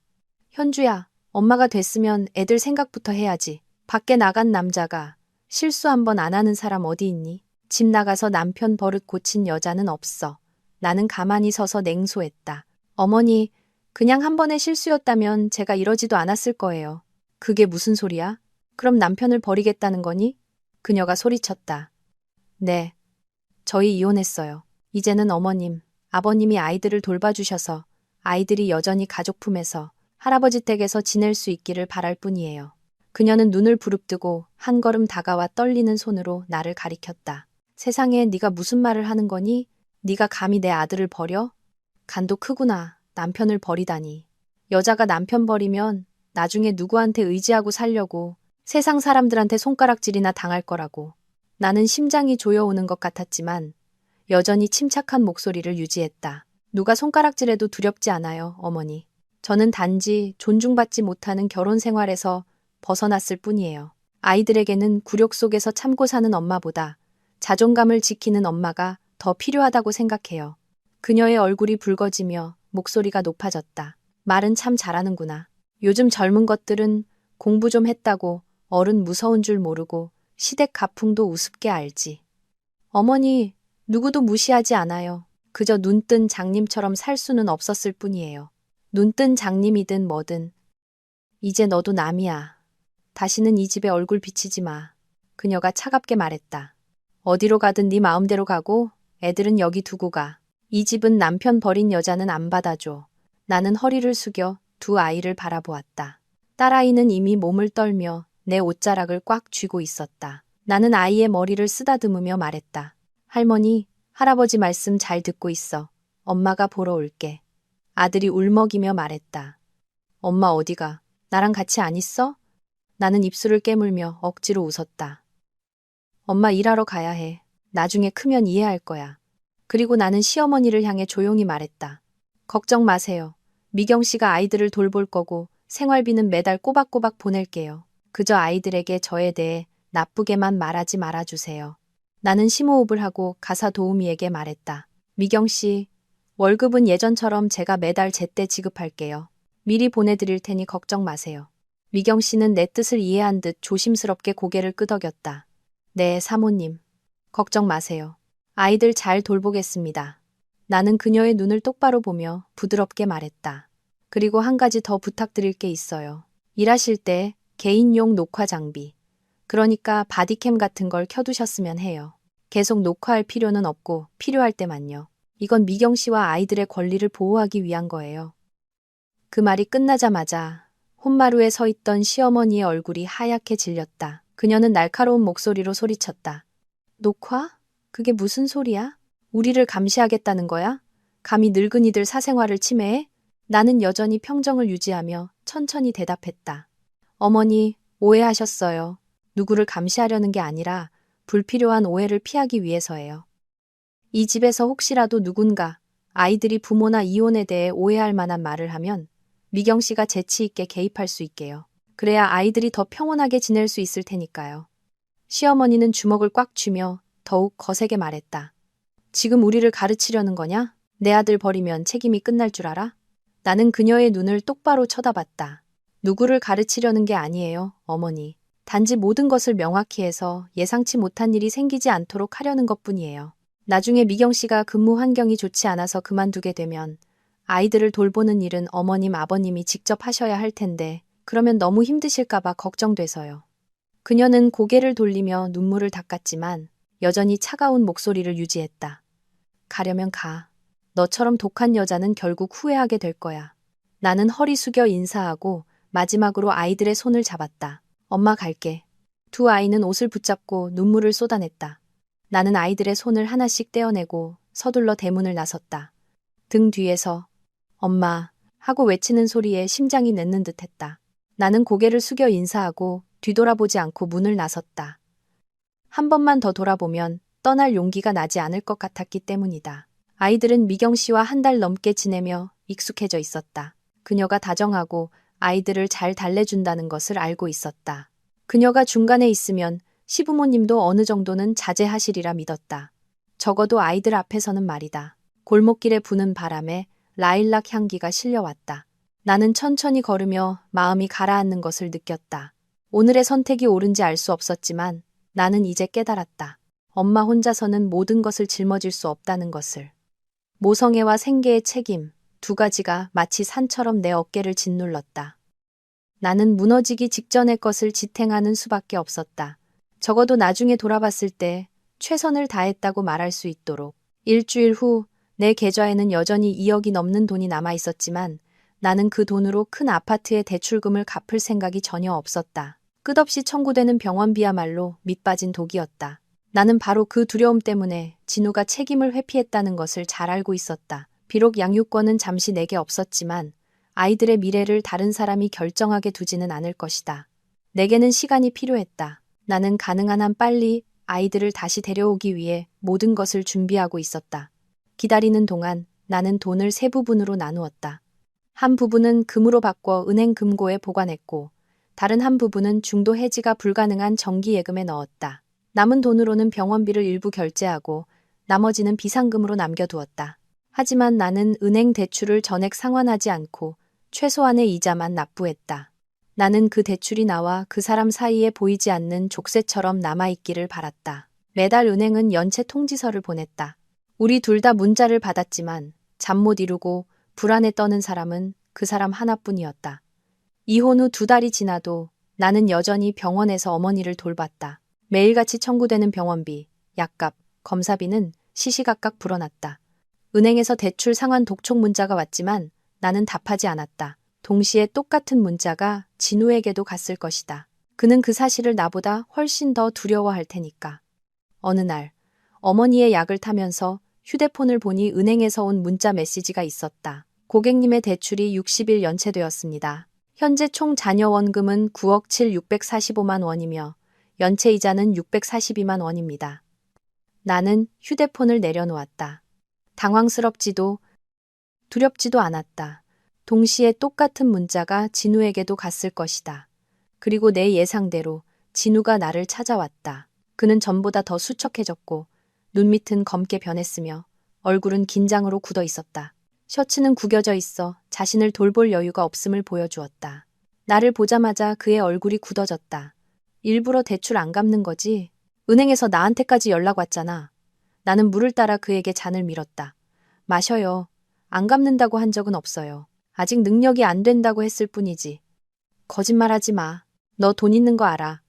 현주야, 엄마가 됐으면 애들 생각부터 해야지. 밖에 나간 남자가 실수 한 번 안 하는 사람 어디 있니? 집 나가서 남편 버릇 고친 여자는 없어. 나는 가만히 서서 냉소했다. 어머니, 그냥 한 번의 실수였다면 제가 이러지도 않았을 거예요. 그게 무슨 소리야? 그럼 남편을 버리겠다는 거니? 그녀가 소리쳤다. 네, 저희 이혼했어요. 이제는 어머님, 아버님이 아이들을 돌봐주셔서 아이들이 여전히 가족 품에서 할아버지 댁에서 지낼 수 있기를 바랄 뿐이에요. 그녀는 눈을 부릅뜨고 한 걸음 다가와 떨리는 손으로 나를 가리켰다. 세상에 네가 무슨 말을 하는 거니? 네가 감히 내 아들을 버려? 간도 크구나. 남편을 버리다니. 여자가 남편 버리면 나중에 누구한테 의지하고 살려고 세상 사람들한테 손가락질이나 당할 거라고. 나는 심장이 조여오는 것 같았지만 여전히 침착한 목소리를 유지했다. 누가 손가락질해도 두렵지 않아요, 어머니. 저는 단지 존중받지 못하는 결혼 생활에서 벗어났을 뿐이에요. 아이들에게는 굴욕 속에서 참고 사는 엄마보다 자존감을 지키는 엄마가 더 필요하다고 생각해요. 그녀의 얼굴이 붉어지며 목소리가 높아졌다. 말은 참 잘하는구나. 요즘 젊은 것들은 공부 좀 했다고 어른 무서운 줄 모르고 시댁 가풍도 우습게 알지. 어머니, 누구도 무시하지 않아요. 그저 눈뜬 장님처럼 살 수는 없었을 뿐이에요. 눈뜬 장님이든 뭐든. 이제 너도 남이야. 다시는 이 집에 얼굴 비치지 마. 그녀가 차갑게 말했다. 어디로 가든 네 마음대로 가고 애들은 여기 두고 가. 이 집은 남편 버린 여자는 안 받아줘. 나는 허리를 숙여 두 아이를 바라보았다. 딸아이는 이미 몸을 떨며 내 옷자락을 꽉 쥐고 있었다. 나는 아이의 머리를 쓰다듬으며 말했다. 할머니, 할아버지 말씀 잘 듣고 있어. 엄마가 보러 올게. 아들이 울먹이며 말했다. 엄마 어디가? 나랑 같이 안 있어? 나는 입술을 깨물며 억지로 웃었다. 엄마 일하러 가야 해. 나중에 크면 이해할 거야. 그리고 나는 시어머니를 향해 조용히 말했다. 걱정 마세요. 미경 씨가 아이들을 돌볼 거고 생활비는 매달 꼬박꼬박 보낼게요. 그저 아이들에게 저에 대해 나쁘게만 말하지 말아주세요. 나는 심호흡을 하고 가사 도우미에게 말했다. 미경 씨, 월급은 예전처럼 제가 매달 제때 지급할게요. 미리 보내드릴 테니 걱정 마세요. 미경 씨는 내 뜻을 이해한 듯 조심스럽게 고개를 끄덕였다. 네, 사모님. 걱정 마세요. 아이들 잘 돌보겠습니다. 나는 그녀의 눈을 똑바로 보며 부드럽게 말했다. 그리고 한 가지 더 부탁드릴 게 있어요. 일하실 때 개인용 녹화 장비, 그러니까 바디캠 같은 걸 켜두셨으면 해요. 계속 녹화할 필요는 없고 필요할 때만요. 이건 미경 씨와 아이들의 권리를 보호하기 위한 거예요. 그 말이 끝나자마자 혼마루에 서 있던 시어머니의 얼굴이 하얗게 질렸다. 그녀는 날카로운 목소리로 소리쳤다. 녹화? 그게 무슨 소리야? 우리를 감시하겠다는 거야? 감히 늙은이들 사생활을 침해해? 나는 여전히 평정을 유지하며 천천히 대답했다. 어머니, 오해하셨어요. 누구를 감시하려는 게 아니라 불필요한 오해를 피하기 위해서예요. 이 집에서 혹시라도 누군가 아이들이 부모나 이혼에 대해 오해할 만한 말을 하면 미경 씨가 재치 있게 개입할 수 있게요. 그래야 아이들이 더 평온하게 지낼 수 있을 테니까요. 시어머니는 주먹을 꽉 쥐며 더욱 거세게 말했다. 지금 우리를 가르치려는 거냐? 내 아들 버리면 책임이 끝날 줄 알아? 나는 그녀의 눈을 똑바로 쳐다봤다. 누구를 가르치려는 게 아니에요, 어머니. 단지 모든 것을 명확히 해서 예상치 못한 일이 생기지 않도록 하려는 것뿐이에요. 나중에 미경 씨가 근무 환경이 좋지 않아서 그만두게 되면 아이들을 돌보는 일은 어머님, 아버님이 직접 하셔야 할 텐데 그러면 너무 힘드실까봐 걱정돼서요. 그녀는 고개를 돌리며 눈물을 닦았지만 여전히 차가운 목소리를 유지했다. 가려면 가. 너처럼 독한 여자는 결국 후회하게 될 거야. 나는 허리 숙여 인사하고 마지막으로 아이들의 손을 잡았다. 엄마 갈게. 두 아이는 옷을 붙잡고 눈물을 쏟아냈다. 나는 아이들의 손을 하나씩 떼어내고 서둘러 대문을 나섰다. 등 뒤에서 엄마 하고 외치는 소리에 심장이 냈는 듯했다. 나는 고개를 숙여 인사하고 뒤돌아보지 않고 문을 나섰다. 한 번만 더 돌아보면 떠날 용기가 나지 않을 것 같았기 때문이다. 아이들은 미경 씨와 한 달 넘게 지내며 익숙해져 있었다. 그녀가 다정하고 아이들을 잘 달래준다는 것을 알고 있었다. 그녀가 중간에 있으면 시부모님도 어느 정도는 자제하시리라 믿었다. 적어도 아이들 앞에서는 말이다. 골목길에 부는 바람에 라일락 향기가 실려왔다. 나는 천천히 걸으며 마음이 가라앉는 것을 느꼈다. 오늘의 선택이 옳은지 알 수 없었지만 나는 이제 깨달았다. 엄마 혼자서는 모든 것을 짊어질 수 없다는 것을. 모성애와 생계의 책임, 두 가지가 마치 산처럼 내 어깨를 짓눌렀다. 나는 무너지기 직전의 것을 지탱하는 수밖에 없었다. 적어도 나중에 돌아봤을 때 최선을 다했다고 말할 수 있도록. 일주일 후 내 계좌에는 여전히 2억이 넘는 돈이 남아 있었지만 나는 그 돈으로 큰 아파트의 대출금을 갚을 생각이 전혀 없었다. 끝없이 청구되는 병원비야말로 밑빠진 독이었다. 나는 바로 그 두려움 때문에 진우가 책임을 회피했다는 것을 잘 알고 있었다. 비록 양육권은 잠시 내게 없었지만 아이들의 미래를 다른 사람이 결정하게 두지는 않을 것이다. 내게는 시간이 필요했다. 나는 가능한 한 빨리 아이들을 다시 데려오기 위해 모든 것을 준비하고 있었다. 기다리는 동안 나는 돈을 세 부분으로 나누었다. 한 부분은 금으로 바꿔 은행 금고에 보관했고 다른 한 부분은 중도 해지가 불가능한 정기예금에 넣었다. 남은 돈으로는 병원비를 일부 결제하고 나머지는 비상금으로 남겨두었다. 하지만 나는 은행 대출을 전액 상환하지 않고 최소한의 이자만 납부했다. 나는 그 대출이 나와 그 사람 사이에 보이지 않는 족쇄처럼 남아있기를 바랐다. 매달 은행은 연체 통지서를 보냈다. 우리 둘 다 문자를 받았지만 잠 못 이루고 불안에 떠는 사람은 그 사람 하나뿐이었다. 이혼 후 2달이 지나도 나는 여전히 병원에서 어머니를 돌봤다. 매일같이 청구되는 병원비, 약값, 검사비는 시시각각 불어났다. 은행에서 대출 상환 독촉 문자가 왔지만 나는 답하지 않았다. 동시에 똑같은 문자가 진우에게도 갔을 것이다. 그는 그 사실을 나보다 훨씬 더 두려워할 테니까. 어느 날 어머니의 약을 타면서 휴대폰을 보니 은행에서 온 문자 메시지가 있었다. 고객님의 대출이 60일 연체되었습니다. 현재 총 잔여 원금은 9억 7,645만 원이며 연체 이자는 642만 원입니다. 나는 휴대폰을 내려놓았다. 당황스럽지도 두렵지도 않았다. 동시에 똑같은 문자가 진우에게도 갔을 것이다. 그리고 내 예상대로 진우가 나를 찾아왔다. 그는 전보다 더 수척해졌고 눈밑은 검게 변했으며 얼굴은 긴장으로 굳어 있었다. 셔츠는 구겨져 있어 자신을 돌볼 여유가 없음을 보여주었다. 나를 보자마자 그의 얼굴이 굳어졌다. 일부러 대출 안 갚는 거지? 은행에서 나한테까지 연락 왔잖아. 나는 물을 따라 그에게 잔을 밀었다. 마셔요. 안 갚는다고 한 적은 없어요. 아직 능력이 안 된다고 했을 뿐이지. 거짓말하지 마. 너 돈 있는 거 알아.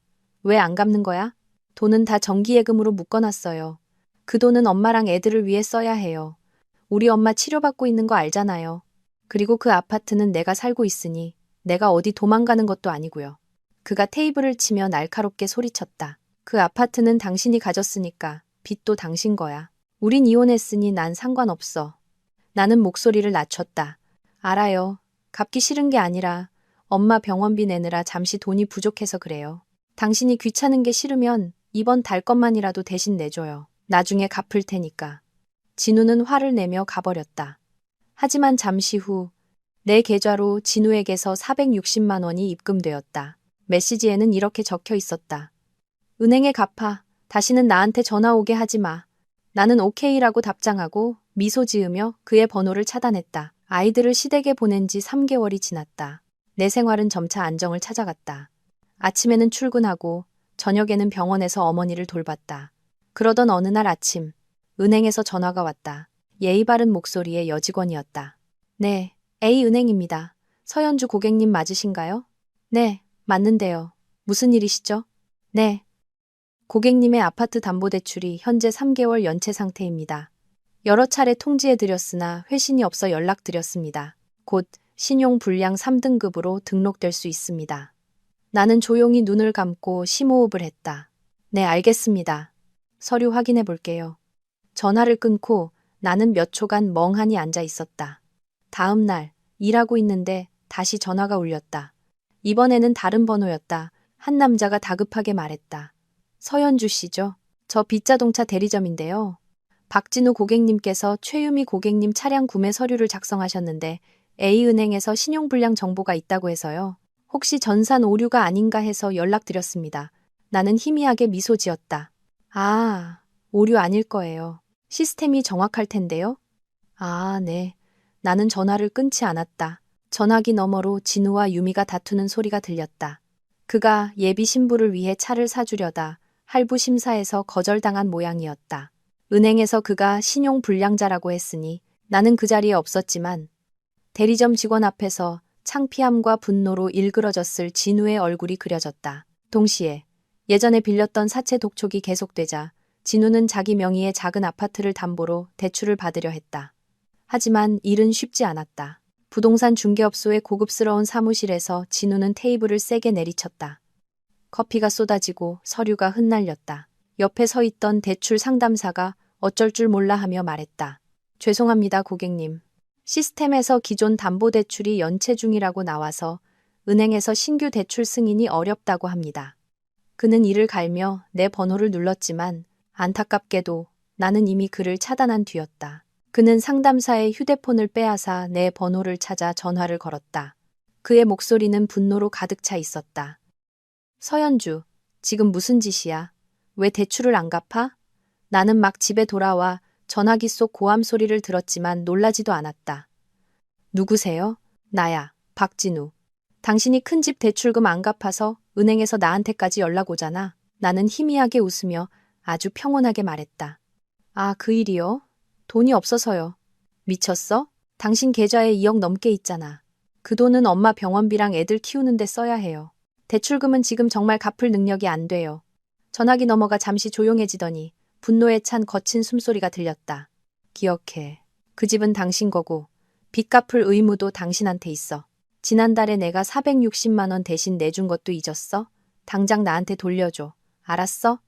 왜 안 갚는 거야? 돈은 다 정기예금으로 묶어놨어요. 그 돈은 엄마랑 애들을 위해 써야 해요. 우리 엄마 치료받고 있는 거 알잖아요. 그리고 그 아파트는 내가 살고 있으니 내가 어디 도망가는 것도 아니고요. 그가 테이블을 치며 날카롭게 소리쳤다. 그 아파트는 당신이 가졌으니까 빚도 당신 거야. 우린 이혼했으니 난 상관없어. 나는 목소리를 낮췄다. 알아요. 갚기 싫은 게 아니라 엄마 병원비 내느라 잠시 돈이 부족해서 그래요. 당신이 귀찮은 게 싫으면 이번 달 것만이라도 대신 내줘요. 나중에 갚을 테니까. 진우는 화를 내며 가버렸다. 하지만 잠시 후 내 계좌로 진우에게서 460만 원이 입금되었다. 메시지에는 이렇게 적혀 있었다. 은행에 갚아. 다시는 나한테 전화 오게 하지 마. 나는 오케이라고 답장하고 미소 지으며 그의 번호를 차단했다. 아이들을 시댁에 보낸 지 3개월이 지났다. 내 생활은 점차 안정을 찾아갔다. 아침에는 출근하고 저녁에는 병원에서 어머니를 돌봤다. 그러던 어느 날 아침, 은행에서 전화가 왔다. 예의 바른 목소리의 여직원이었다. 네, A은행입니다. 서현주 고객님 맞으신가요? 네, 맞는데요. 무슨 일이시죠? 네. 고객님의 아파트 담보대출이 현재 3개월 연체 상태입니다. 여러 차례 통지해드렸으나 회신이 없어 연락드렸습니다. 곧 신용불량 3등급으로 등록될 수 있습니다. 나는 조용히 눈을 감고 심호흡을 했다. 네, 알겠습니다. 서류 확인해 볼게요. 전화를 끊고 나는 몇 초간 멍하니 앉아 있었다. 다음 날, 일하고 있는데 다시 전화가 울렸다. 이번에는 다른 번호였다. 한 남자가 다급하게 말했다. 서현주 씨죠? 저 빗자동차 대리점인데요. 박진우 고객님께서 최유미 고객님 차량 구매 서류를 작성하셨는데 A은행에서 신용불량 정보가 있다고 해서요. 혹시 전산 오류가 아닌가 해서 연락드렸습니다. 나는 희미하게 미소 지었다. 아, 오류 아닐 거예요. 시스템이 정확할 텐데요. 아, 네. 나는 전화를 끊지 않았다. 전화기 너머로 진우와 유미가 다투는 소리가 들렸다. 그가 예비 신부를 위해 차를 사주려다 할부 심사에서 거절당한 모양이었다. 은행에서 그가 신용불량자라고 했으니 나는 그 자리에 없었지만 대리점 직원 앞에서 창피함과 분노로 일그러졌을 진우의 얼굴이 그려졌다. 동시에 예전에 빌렸던 사채 독촉이 계속되자 진우는 자기 명의의 작은 아파트를 담보로 대출을 받으려 했다. 하지만 일은 쉽지 않았다. 부동산 중개업소의 고급스러운 사무실에서 진우는 테이블을 세게 내리쳤다. 커피가 쏟아지고 서류가 흩날렸다. 옆에 서 있던 대출 상담사가 어쩔 줄 몰라 하며 말했다. 죄송합니다, 고객님. 시스템에서 기존 담보대출이 연체 중이라고 나와서 은행에서 신규 대출 승인이 어렵다고 합니다. 그는 이를 갈며 내 번호를 눌렀지만 안타깝게도 나는 이미 그를 차단한 뒤였다. 그는 상담사의 휴대폰을 빼앗아 내 번호를 찾아 전화를 걸었다. 그의 목소리는 분노로 가득 차 있었다. 서현주, 지금 무슨 짓이야? 왜 대출을 안 갚아? 나는 막 집에 돌아와 전화기 속 고함 소리를 들었지만 놀라지도 않았다. 누구세요? 나야, 박진우. 당신이 큰 집 대출금 안 갚아서 은행에서 나한테까지 연락 오잖아. 나는 희미하게 웃으며 아주 평온하게 말했다. 아, 그 일이요? 돈이 없어서요. 미쳤어? 당신 계좌에 2억 넘게 있잖아. 그 돈은 엄마 병원비랑 애들 키우는데 써야 해요. 대출금은 지금 정말 갚을 능력이 안 돼요. 전화기 너머가 잠시 조용해지더니 분노에 찬 거친 숨소리가 들렸다. 기억해. 그 집은 당신 거고 빚 갚을 의무도 당신한테 있어. 지난달에 내가 460만 원 대신 내준 것도 잊었어? 당장 나한테 돌려줘. 알았어?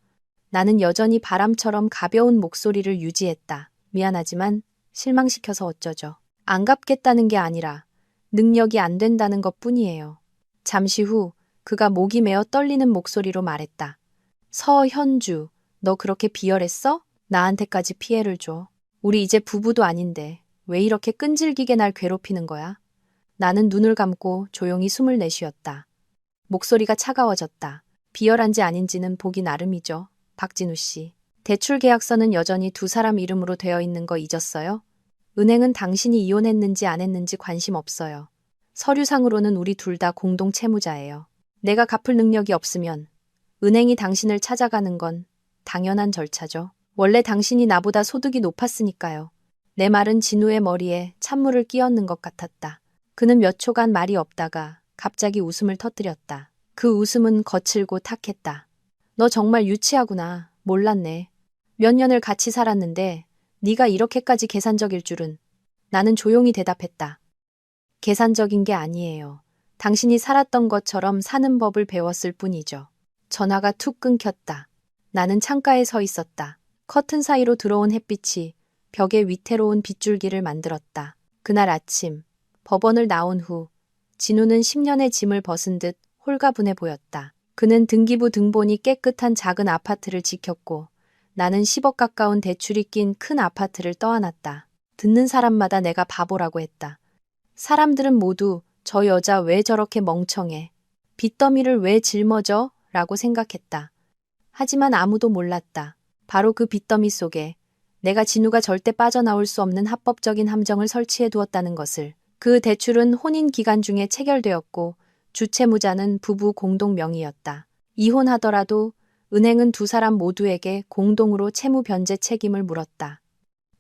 나는 여전히 바람처럼 가벼운 목소리를 유지했다. 미안하지만 실망시켜서 어쩌죠. 안 갚겠다는 게 아니라 능력이 안 된다는 것뿐이에요. 잠시 후 그가 목이 메어 떨리는 목소리로 말했다. 서현주, 너 그렇게 비열했어? 나한테까지 피해를 줘. 우리 이제 부부도 아닌데 왜 이렇게 끈질기게 날 괴롭히는 거야? 나는 눈을 감고 조용히 숨을 내쉬었다. 목소리가 차가워졌다. 비열한지 아닌지는 보기 나름이죠. 박진우 씨. 대출 계약서는 여전히 두 사람 이름으로 되어 있는 거 잊었어요? 은행은 당신이 이혼했는지 안 했는지 관심 없어요. 서류상으로는 우리 둘 다 공동 채무자예요. 내가 갚을 능력이 없으면 은행이 당신을 찾아가는 건 당연한 절차죠. 원래 당신이 나보다 소득이 높았으니까요. 내 말은 진우의 머리에 찬물을 끼얹는 것 같았다. 그는 몇 초간 말이 없다가 갑자기 웃음을 터뜨렸다. 그 웃음은 거칠고 탁했다. 너 정말 유치하구나. 몰랐네. 몇 년을 같이 살았는데 네가 이렇게까지 계산적일 줄은. 나는 조용히 대답했다. 계산적인 게 아니에요. 당신이 살았던 것처럼 사는 법을 배웠을 뿐이죠. 전화가 툭 끊겼다. 나는 창가에 서 있었다. 커튼 사이로 들어온 햇빛이 벽에 위태로운 빗줄기를 만들었다. 그날 아침, 법원을 나온 후 진우는 10년의 짐을 벗은 듯 홀가분해 보였다. 그는 등기부 등본이 깨끗한 작은 아파트를 지켰고 나는 10억 가까운 대출이 낀 큰 아파트를 떠안았다. 듣는 사람마다 내가 바보라고 했다. 사람들은 모두 저 여자 왜 저렇게 멍청해? 빚더미를 왜 짊어져? 라고 생각했다. 하지만 아무도 몰랐다. 바로 그 빚더미 속에 내가 진우가 절대 빠져나올 수 없는 합법적인 함정을 설치해 두었다는 것을. 그 대출은 혼인 기간 중에 체결되었고 주채무자는 부부 공동 명의였다. 이혼하더라도 은행은 두 사람 모두에게 공동으로 채무 변제 책임을 물었다.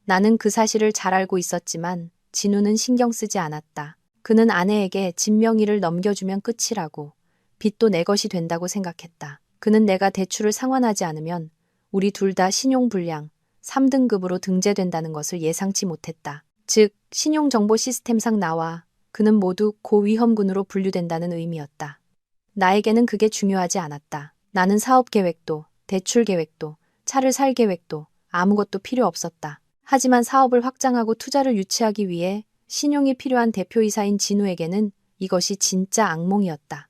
나는 그 사실을 잘 알고 있었지만 진우는 신경 쓰지 않았다. 그는 아내에게 집 명의를 넘겨주면 끝이라고, 빚도 내 것이 된다고 생각했다. 그는 내가 대출을 상환하지 않으면 우리 둘 다 신용불량 3등급으로 등재된다는 것을 예상치 못했다. 즉, 신용정보 시스템상 나와 그는 모두 고위험군으로 분류된다는 의미였다. 나에게는 그게 중요하지 않았다. 나는 사업 계획도, 대출 계획도, 차를 살 계획도 아무것도 필요 없었다. 하지만 사업을 확장하고 투자를 유치하기 위해 신용이 필요한 대표이사인 진우에게는 이것이 진짜 악몽이었다.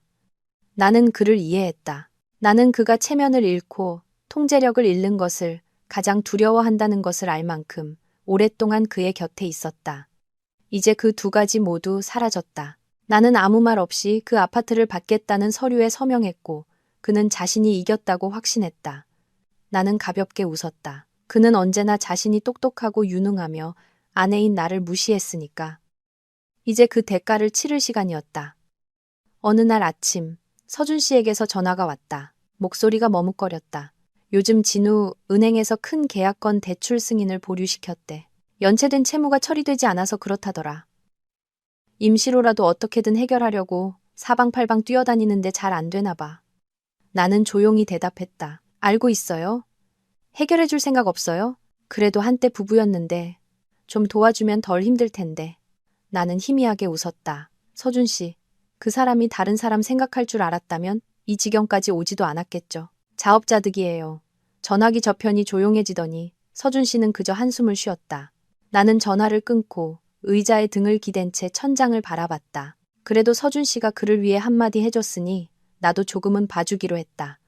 나는 그를 이해했다. 나는 그가 체면을 잃고 통제력을 잃는 것을 가장 두려워한다는 것을 알 만큼 오랫동안 그의 곁에 있었다. 이제 그 두 가지 모두 사라졌다. 나는 아무 말 없이 그 아파트를 받겠다는 서류에 서명했고 그는 자신이 이겼다고 확신했다. 나는 가볍게 웃었다. 그는 언제나 자신이 똑똑하고 유능하며 아내인 나를 무시했으니까. 이제 그 대가를 치를 시간이었다. 어느 날 아침 서준 씨에게서 전화가 왔다. 목소리가 머뭇거렸다. 요즘 진우 은행에서 큰 계약건 대출 승인을 보류시켰대. 연체된 채무가 처리되지 않아서 그렇다더라. 임시로라도 어떻게든 해결하려고 사방팔방 뛰어다니는데 잘 안 되나 봐. 나는 조용히 대답했다. 알고 있어요? 해결해 줄 생각 없어요? 그래도 한때 부부였는데 좀 도와주면 덜 힘들 텐데. 나는 희미하게 웃었다. 서준 씨, 그 사람이 다른 사람 생각할 줄 알았다면 이 지경까지 오지도 않았겠죠. 자업자득이에요. 전화기 저편이 조용해지더니 서준 씨는 그저 한숨을 쉬었다. 나는 전화를 끊고 의자에 등을 기댄 채 천장을 바라봤다. 그래도 서준 씨가 그를 위해 한마디 해줬으니 나도 조금은 봐주기로 했다.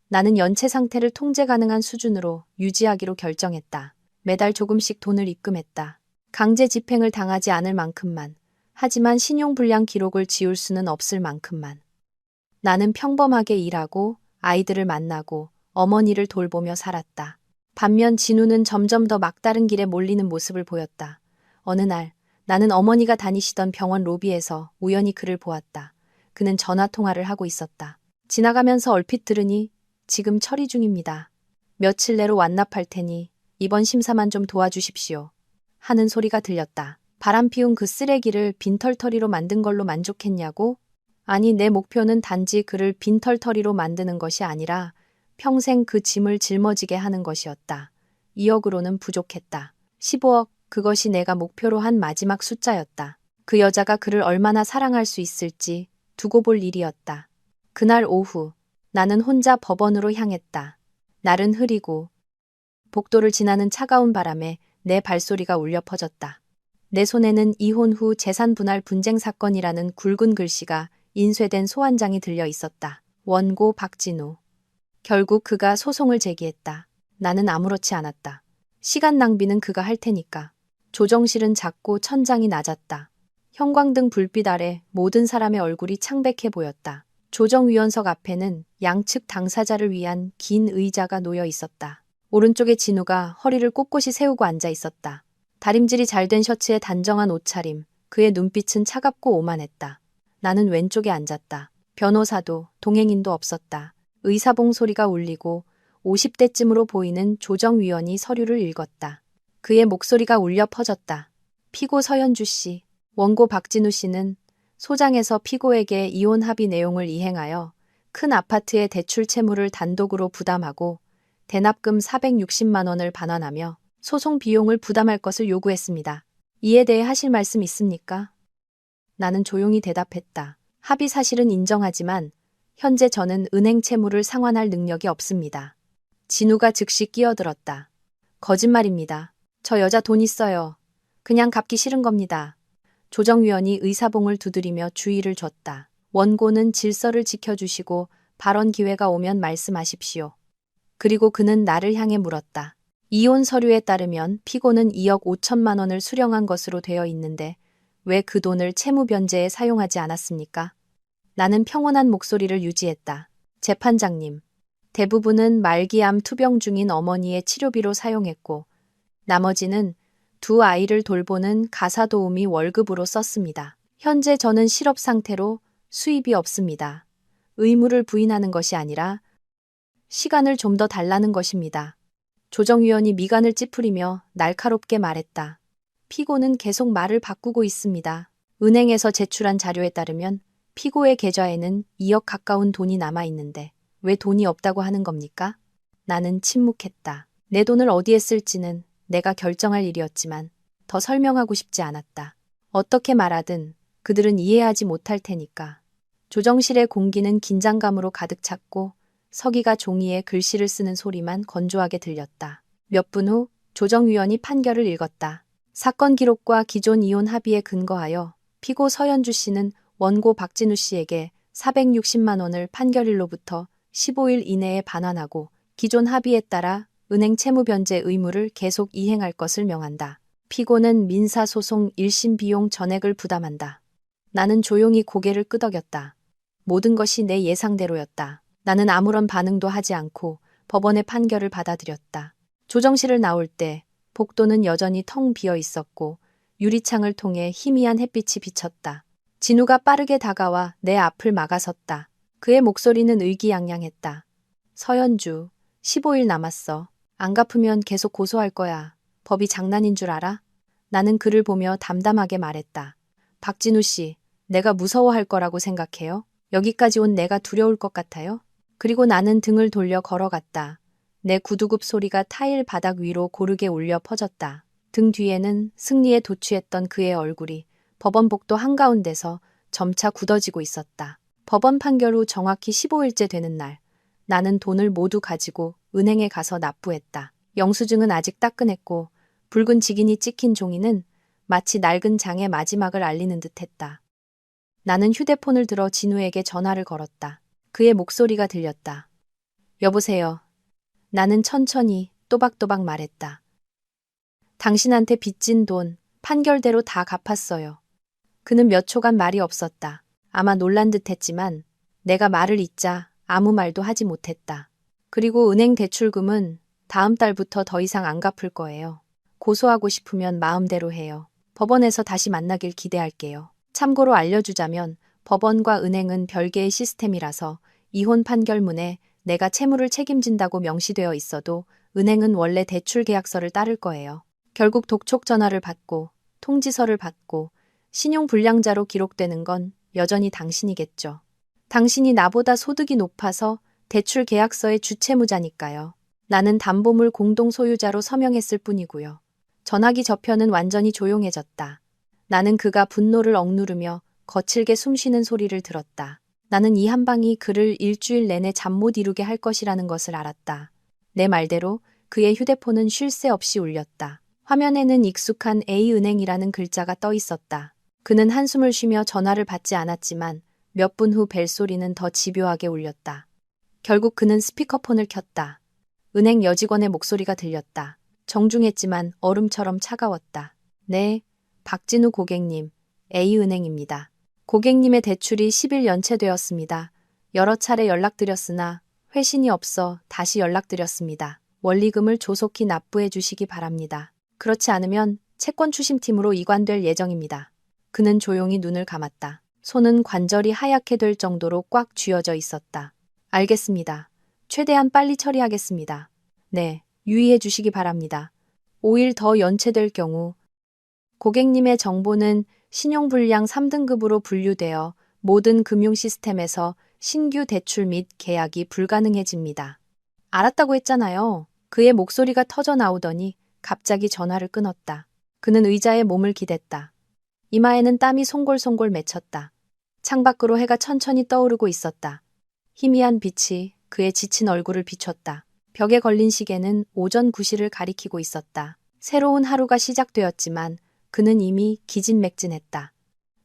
나는 연체 상태를 통제 가능한 수준으로 유지하기로 결정했다. 매달 조금씩 돈을 입금했다. 강제 집행을 당하지 않을 만큼만. 하지만 신용불량 기록을 지울 수는 없을 만큼만. 나는 평범하게 일하고 아이들을 만나고 어머니를 돌보며 살았다. 반면 진우는 점점 더 막다른 길에 몰리는 모습을 보였다. 어느 날 나는 어머니가 다니시던 병원 로비에서 우연히 그를 보았다. 그는 전화 통화를 하고 있었다. 지나가면서 얼핏 들으니 지금 처리 중입니다. 며칠 내로 완납할 테니 이번 심사만 좀 도와주십시오. 하는 소리가 들렸다. 바람 피운 그 쓰레기를 빈털터리로 만든 걸로 만족했냐고? 아니, 내 목표는 단지 그를 빈털터리로 만드는 것이 아니라 평생 그 짐을 짊어지게 하는 것이었다. 2억으로는 부족했다. 15억, 그것이 내가 목표로 한 마지막 숫자였다. 그 여자가 그를 얼마나 사랑할 수 있을지 두고 볼 일이었다. 그날 오후 나는 혼자 법원으로 향했다. 날은 흐리고 복도를 지나는 차가운 바람에 내 발소리가 울려 퍼졌다. 내 손에는 이혼 후 재산 분할 분쟁 사건이라는 굵은 글씨가 인쇄된 소환장이 들려 있었다. 원고 박진우. 결국 그가 소송을 제기했다. 나는 아무렇지 않았다. 시간 낭비는 그가 할 테니까. 조정실은 작고 천장이 낮았다. 형광등 불빛 아래 모든 사람의 얼굴이 창백해 보였다. 조정위원석 앞에는 양측 당사자를 위한 긴 의자가 놓여 있었다. 오른쪽에 진우가 허리를 꼿꼿이 세우고 앉아 있었다. 다림질이 잘 된 셔츠에 단정한 옷차림, 그의 눈빛은 차갑고 오만했다. 나는 왼쪽에 앉았다. 변호사도 동행인도 없었다. 의사봉 소리가 울리고 50대쯤으로 보이는 조정위원이 서류를 읽었다. 그의 목소리가 울려 퍼졌다. 피고 서현주 씨, 원고 박진우 씨는 소장에서 피고에게 이혼 합의 내용을 이행하여 큰 아파트의 대출 채무를 단독으로 부담하고 대납금 460만 원을 반환하며 소송 비용을 부담할 것을 요구했습니다. 이에 대해 하실 말씀 있습니까? 나는 조용히 대답했다. 합의 사실은 인정하지만 현재 저는 은행 채무를 상환할 능력이 없습니다. 진우가 즉시 끼어들었다. 거짓말입니다. 저 여자 돈 있어요. 그냥 갚기 싫은 겁니다. 조정위원이 의사봉을 두드리며 주의를 줬다. 원고는 질서를 지켜주시고 발언 기회가 오면 말씀하십시오. 그리고 그는 나를 향해 물었다. 이혼 서류에 따르면 피고는 2억 5천만 원을 수령한 것으로 되어 있는데 왜 그 돈을 채무 변제에 사용하지 않았습니까? 나는 평온한 목소리를 유지했다. 재판장님, 대부분은 말기암 투병 중인 어머니의 치료비로 사용했고 나머지는 두 아이를 돌보는 가사도우미 월급으로 썼습니다. 현재 저는 실업 상태로 수입이 없습니다. 의무를 부인하는 것이 아니라 시간을 좀 더 달라는 것입니다. 조정위원이 미간을 찌푸리며 날카롭게 말했다. 피고는 계속 말을 바꾸고 있습니다. 은행에서 제출한 자료에 따르면 피고의 계좌에는 2억 가까운 돈이 남아 있는데 왜 돈이 없다고 하는 겁니까? 나는 침묵했다. 내 돈을 어디에 쓸지는 내가 결정할 일이었지만 더 설명하고 싶지 않았다. 어떻게 말하든 그들은 이해하지 못할 테니까. 조정실의 공기는 긴장감으로 가득 찼고 서기가 종이에 글씨를 쓰는 소리만 건조하게 들렸다. 몇 분 후 조정위원이 판결을 읽었다. 사건 기록과 기존 이혼 합의에 근거하여 피고 서연주 씨는 원고 박진우 씨에게 460만 원을 판결일로부터 15일 이내에 반환하고 기존 합의에 따라 은행 채무 변제 의무를 계속 이행할 것을 명한다. 피고는 민사소송 1심 비용 전액을 부담한다. 나는 조용히 고개를 끄덕였다. 모든 것이 내 예상대로였다. 나는 아무런 반응도 하지 않고 법원의 판결을 받아들였다. 조정실을 나올 때 복도는 여전히 텅 비어 있었고 유리창을 통해 희미한 햇빛이 비쳤다. 진우가 빠르게 다가와 내 앞을 막아섰다. 그의 목소리는 의기양양했다. 서연주, 15일 남았어. 안 갚으면 계속 고소할 거야. 법이 장난인 줄 알아? 나는 그를 보며 담담하게 말했다. 박진우 씨, 내가 무서워할 거라고 생각해요? 여기까지 온 내가 두려울 것 같아요? 그리고 나는 등을 돌려 걸어갔다. 내 구두굽 소리가 타일 바닥 위로 고르게 울려 퍼졌다. 등 뒤에는 승리에 도취했던 그의 얼굴이 법원 복도 한가운데서 점차 굳어지고 있었다. 법원 판결 후 정확히 15일째 되는 날, 나는 돈을 모두 가지고 은행에 가서 납부했다. 영수증은 아직 따끈했고 붉은 직인이 찍힌 종이는 마치 낡은 장의 마지막을 알리는 듯했다. 나는 휴대폰을 들어 진우에게 전화를 걸었다. 그의 목소리가 들렸다. 여보세요. 나는 천천히 또박또박 말했다. 당신한테 빚진 돈 판결대로 다 갚았어요. 그는 몇 초간 말이 없었다. 아마 놀란 듯했지만 내가 말을 잇자 아무 말도 하지 못했다. 그리고 은행 대출금은 다음 달부터 더 이상 안 갚을 거예요. 고소하고 싶으면 마음대로 해요. 법원에서 다시 만나길 기대할게요. 참고로 알려주자면 법원과 은행은 별개의 시스템이라서 이혼 판결문에 내가 채무를 책임진다고 명시되어 있어도 은행은 원래 대출 계약서를 따를 거예요. 결국 독촉 전화를 받고 통지서를 받고 신용불량자로 기록되는 건 여전히 당신이겠죠. 당신이 나보다 소득이 높아서 대출 계약서의 주채무자니까요. 나는 담보물 공동 소유자로 서명했을 뿐이고요. 전화기 저편은 완전히 조용해졌다. 나는 그가 분노를 억누르며 거칠게 숨쉬는 소리를 들었다. 나는 이 한 방이 그를 일주일 내내 잠 못 이루게 할 것이라는 것을 알았다. 내 말대로 그의 휴대폰은 쉴 새 없이 울렸다. 화면에는 익숙한 A은행이라는 글자가 떠 있었다. 그는 한숨을 쉬며 전화를 받지 않았지만 몇 분 후 벨소리는 더 집요하게 울렸다. 결국 그는 스피커폰을 켰다. 은행 여직원의 목소리가 들렸다. 정중했지만 얼음처럼 차가웠다. 네, 박진우 고객님, A은행입니다. 고객님의 대출이 10일 연체되었습니다. 여러 차례 연락드렸으나 회신이 없어 다시 연락드렸습니다. 원리금을 조속히 납부해 주시기 바랍니다. 그렇지 않으면 채권 추심팀으로 이관될 예정입니다. 그는 조용히 눈을 감았다. 손은 관절이 하얗게 될 정도로 꽉 쥐어져 있었다. 알겠습니다. 최대한 빨리 처리하겠습니다. 네, 유의해 주시기 바랍니다. 5일 더 연체될 경우 고객님의 정보는 신용불량 3등급으로 분류되어 모든 금융 시스템에서 신규 대출 및 계약이 불가능해집니다. 알았다고 했잖아요. 그의 목소리가 터져 나오더니 갑자기 전화를 끊었다. 그는 의자에 몸을 기댔다. 이마에는 땀이 송골송골 맺혔다. 창밖으로 해가 천천히 떠오르고 있었다. 희미한 빛이 그의 지친 얼굴을 비췄다. 벽에 걸린 시계는 오전 9시를 가리키고 있었다. 새로운 하루가 시작되었지만 그는 이미 기진맥진했다.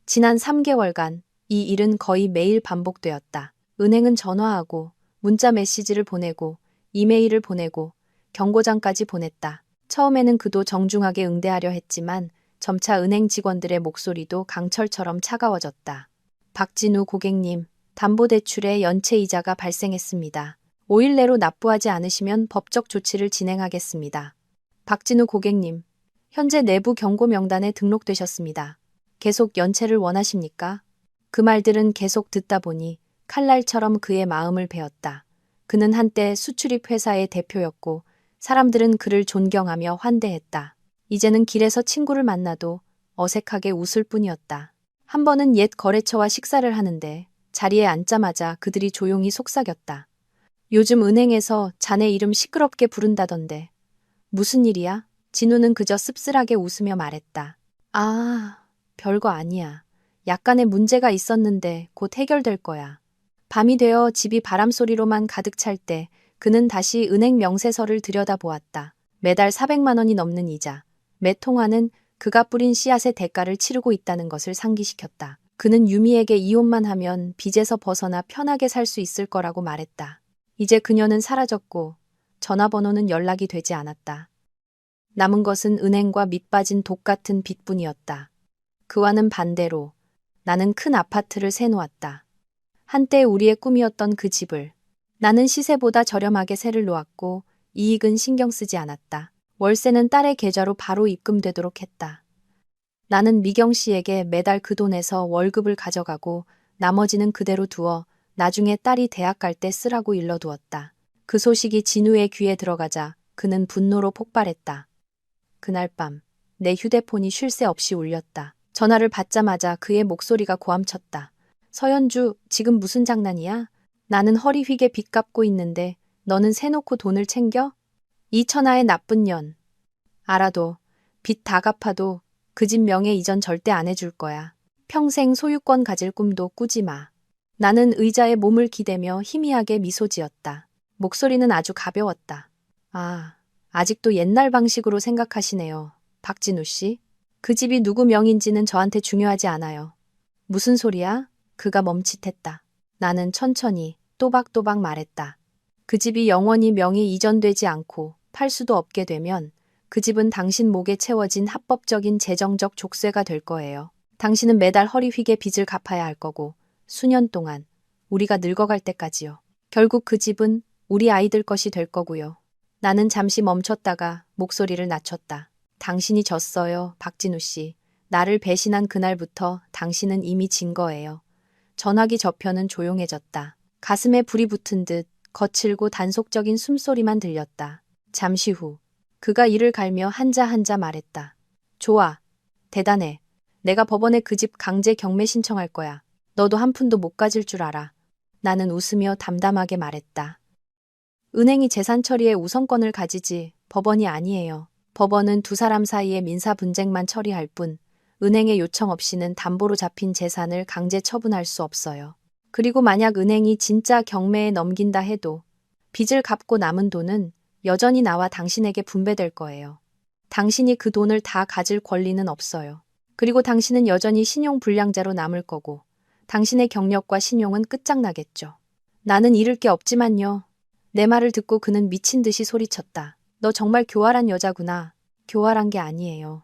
지난 3개월간 이 일은 거의 매일 반복되었다. 은행은 전화하고 문자 메시지를 보내고 이메일을 보내고 경고장까지 보냈다. 처음에는 그도 정중하게 응대하려 했지만 점차 은행 직원들의 목소리도 강철처럼 차가워졌다. 박진우 고객님, 담보대출에 연체이자가 발생했습니다. 5일 내로 납부하지 않으시면 법적 조치를 진행하겠습니다. 박진우 고객님, 현재 내부 경고 명단에 등록되셨습니다. 계속 연체를 원하십니까? 그 말들은 계속 듣다 보니 칼날처럼 그의 마음을 베었다. 그는 한때 수출입 회사의 대표였고 사람들은 그를 존경하며 환대했다. 이제는 길에서 친구를 만나도 어색하게 웃을 뿐이었다. 한 번은 옛 거래처와 식사를 하는데 자리에 앉자마자 그들이 조용히 속삭였다. 요즘 은행에서 자네 이름 시끄럽게 부른다던데. 무슨 일이야? 진우는 그저 씁쓸하게 웃으며 말했다. 아, 별거 아니야. 약간의 문제가 있었는데 곧 해결될 거야. 밤이 되어 집이 바람소리로만 가득 찰 때 그는 다시 은행 명세서를 들여다보았다. 매달 400만 원이 넘는 이자. 매 통화는 그가 뿌린 씨앗의 대가를 치르고 있다는 것을 상기시켰다. 그는 유미에게 이혼만 하면 빚에서 벗어나 편하게 살 수 있을 거라고 말했다. 이제 그녀는 사라졌고 전화번호는 연락이 되지 않았다. 남은 것은 은행과 밑빠진 독 같은 빚뿐이었다. 그와는 반대로 나는 큰 아파트를 세놓았다. 한때 우리의 꿈이었던 그 집을 나는 시세보다 저렴하게 세를 놓았고 이익은 신경 쓰지 않았다. 월세는 딸의 계좌로 바로 입금되도록 했다. 나는 미경 씨에게 매달 그 돈에서 월급을 가져가고 나머지는 그대로 두어 나중에 딸이 대학 갈 때 쓰라고 일러두었다. 그 소식이 진우의 귀에 들어가자 그는 분노로 폭발했다. 그날 밤 내 휴대폰이 쉴 새 없이 울렸다. 전화를 받자마자 그의 목소리가 고함쳤다. 서연주, 지금 무슨 장난이야? 나는 허리 휘게 빚 갚고 있는데 너는 세놓고 돈을 챙겨? 이 천하의 나쁜 년. 알아도 빚 다 갚아도 그 집 명예 이전 절대 안 해줄 거야. 평생 소유권 가질 꿈도 꾸지 마. 나는 의자에 몸을 기대며 희미하게 미소 지었다. 목소리는 아주 가벼웠다. 아, 아직도 옛날 방식으로 생각하시네요. 박진우 씨. 그 집이 누구 명인지는 저한테 중요하지 않아요. 무슨 소리야? 그가 멈칫했다. 나는 천천히 또박또박 말했다. 그 집이 영원히 명의 이전되지 않고 팔 수도 없게 되면 그 집은 당신 목에 채워진 합법적인 재정적 족쇄가 될 거예요. 당신은 매달 허리 휘게 빚을 갚아야 할 거고 수년 동안 우리가 늙어갈 때까지요. 결국 그 집은 우리 아이들 것이 될 거고요. 나는 잠시 멈췄다가 목소리를 낮췄다. 당신이 졌어요, 박진우 씨. 나를 배신한 그날부터 당신은 이미 진 거예요. 전화기 저편은 조용해졌다. 가슴에 불이 붙은 듯 거칠고 단속적인 숨소리만 들렸다. 잠시 후 그가 이를 갈며 한자 한자 말했다. 좋아. 대단해. 내가 법원에 그 집 강제 경매 신청할 거야. 너도 한 푼도 못 가질 줄 알아. 나는 웃으며 담담하게 말했다. 은행이 재산 처리에 우선권을 가지지 법원이 아니에요. 법원은 두 사람 사이의 민사 분쟁만 처리할 뿐 은행의 요청 없이는 담보로 잡힌 재산을 강제 처분할 수 없어요. 그리고 만약 은행이 진짜 경매에 넘긴다 해도 빚을 갚고 남은 돈은 여전히 나와 당신에게 분배될 거예요. 당신이 그 돈을 다 가질 권리는 없어요. 그리고 당신은 여전히 신용불량자로 남을 거고 당신의 경력과 신용은 끝장나겠죠. 나는 잃을 게 없지만요. 내 말을 듣고 그는 미친 듯이 소리쳤다. 너 정말 교활한 여자구나. 교활한 게 아니에요.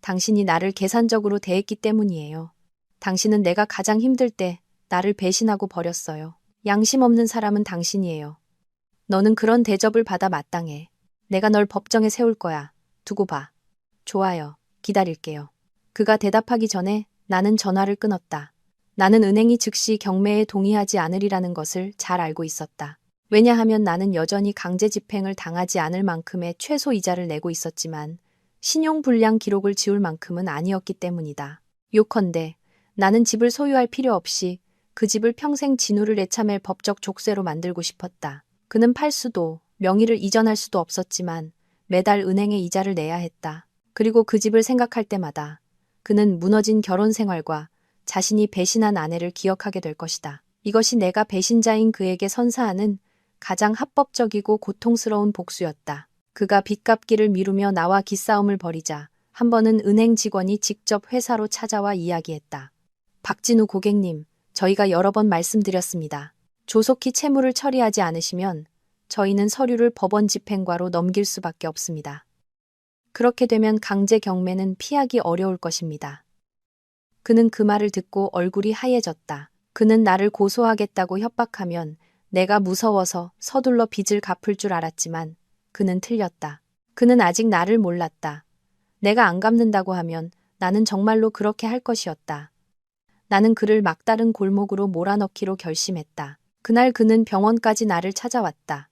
당신이 나를 계산적으로 대했기 때문이에요. 당신은 내가 가장 힘들 때 나를 배신하고 버렸어요. 양심 없는 사람은 당신이에요. 너는 그런 대접을 받아 마땅해. 내가 널 법정에 세울 거야. 두고 봐. 좋아요. 기다릴게요. 그가 대답하기 전에 나는 전화를 끊었다. 나는 은행이 즉시 경매에 동의하지 않으리라는 것을 잘 알고 있었다. 왜냐하면 나는 여전히 강제 집행을 당하지 않을 만큼의 최소 이자를 내고 있었지만 신용불량 기록을 지울 만큼은 아니었기 때문이다. 요컨대 나는 집을 소유할 필요 없이 그 집을 평생 진우를 애참할 법적 족쇄로 만들고 싶었다. 그는 팔 수도 명의를 이전할 수도 없었지만 매달 은행에 이자를 내야 했다. 그리고 그 집을 생각할 때마다 그는 무너진 결혼 생활과 자신이 배신한 아내를 기억하게 될 것이다. 이것이 내가 배신자인 그에게 선사하는 가장 합법적이고 고통스러운 복수였다. 그가 빚 갚기를 미루며 나와 기싸움을 벌이자 한 번은 은행 직원이 직접 회사로 찾아와 이야기했다. 박진우 고객님, 저희가 여러 번 말씀드렸습니다. 조속히 채무를 처리하지 않으시면 저희는 서류를 법원 집행과로 넘길 수밖에 없습니다. 그렇게 되면 강제 경매는 피하기 어려울 것입니다. 그는 그 말을 듣고 얼굴이 하얘졌다. 그는 나를 고소하겠다고 협박하면 내가 무서워서 서둘러 빚을 갚을 줄 알았지만 그는 틀렸다. 그는 아직 나를 몰랐다. 내가 안 갚는다고 하면 나는 정말로 그렇게 할 것이었다. 나는 그를 막다른 골목으로 몰아넣기로 결심했다. 그날 그는 병원까지 나를 찾아왔다.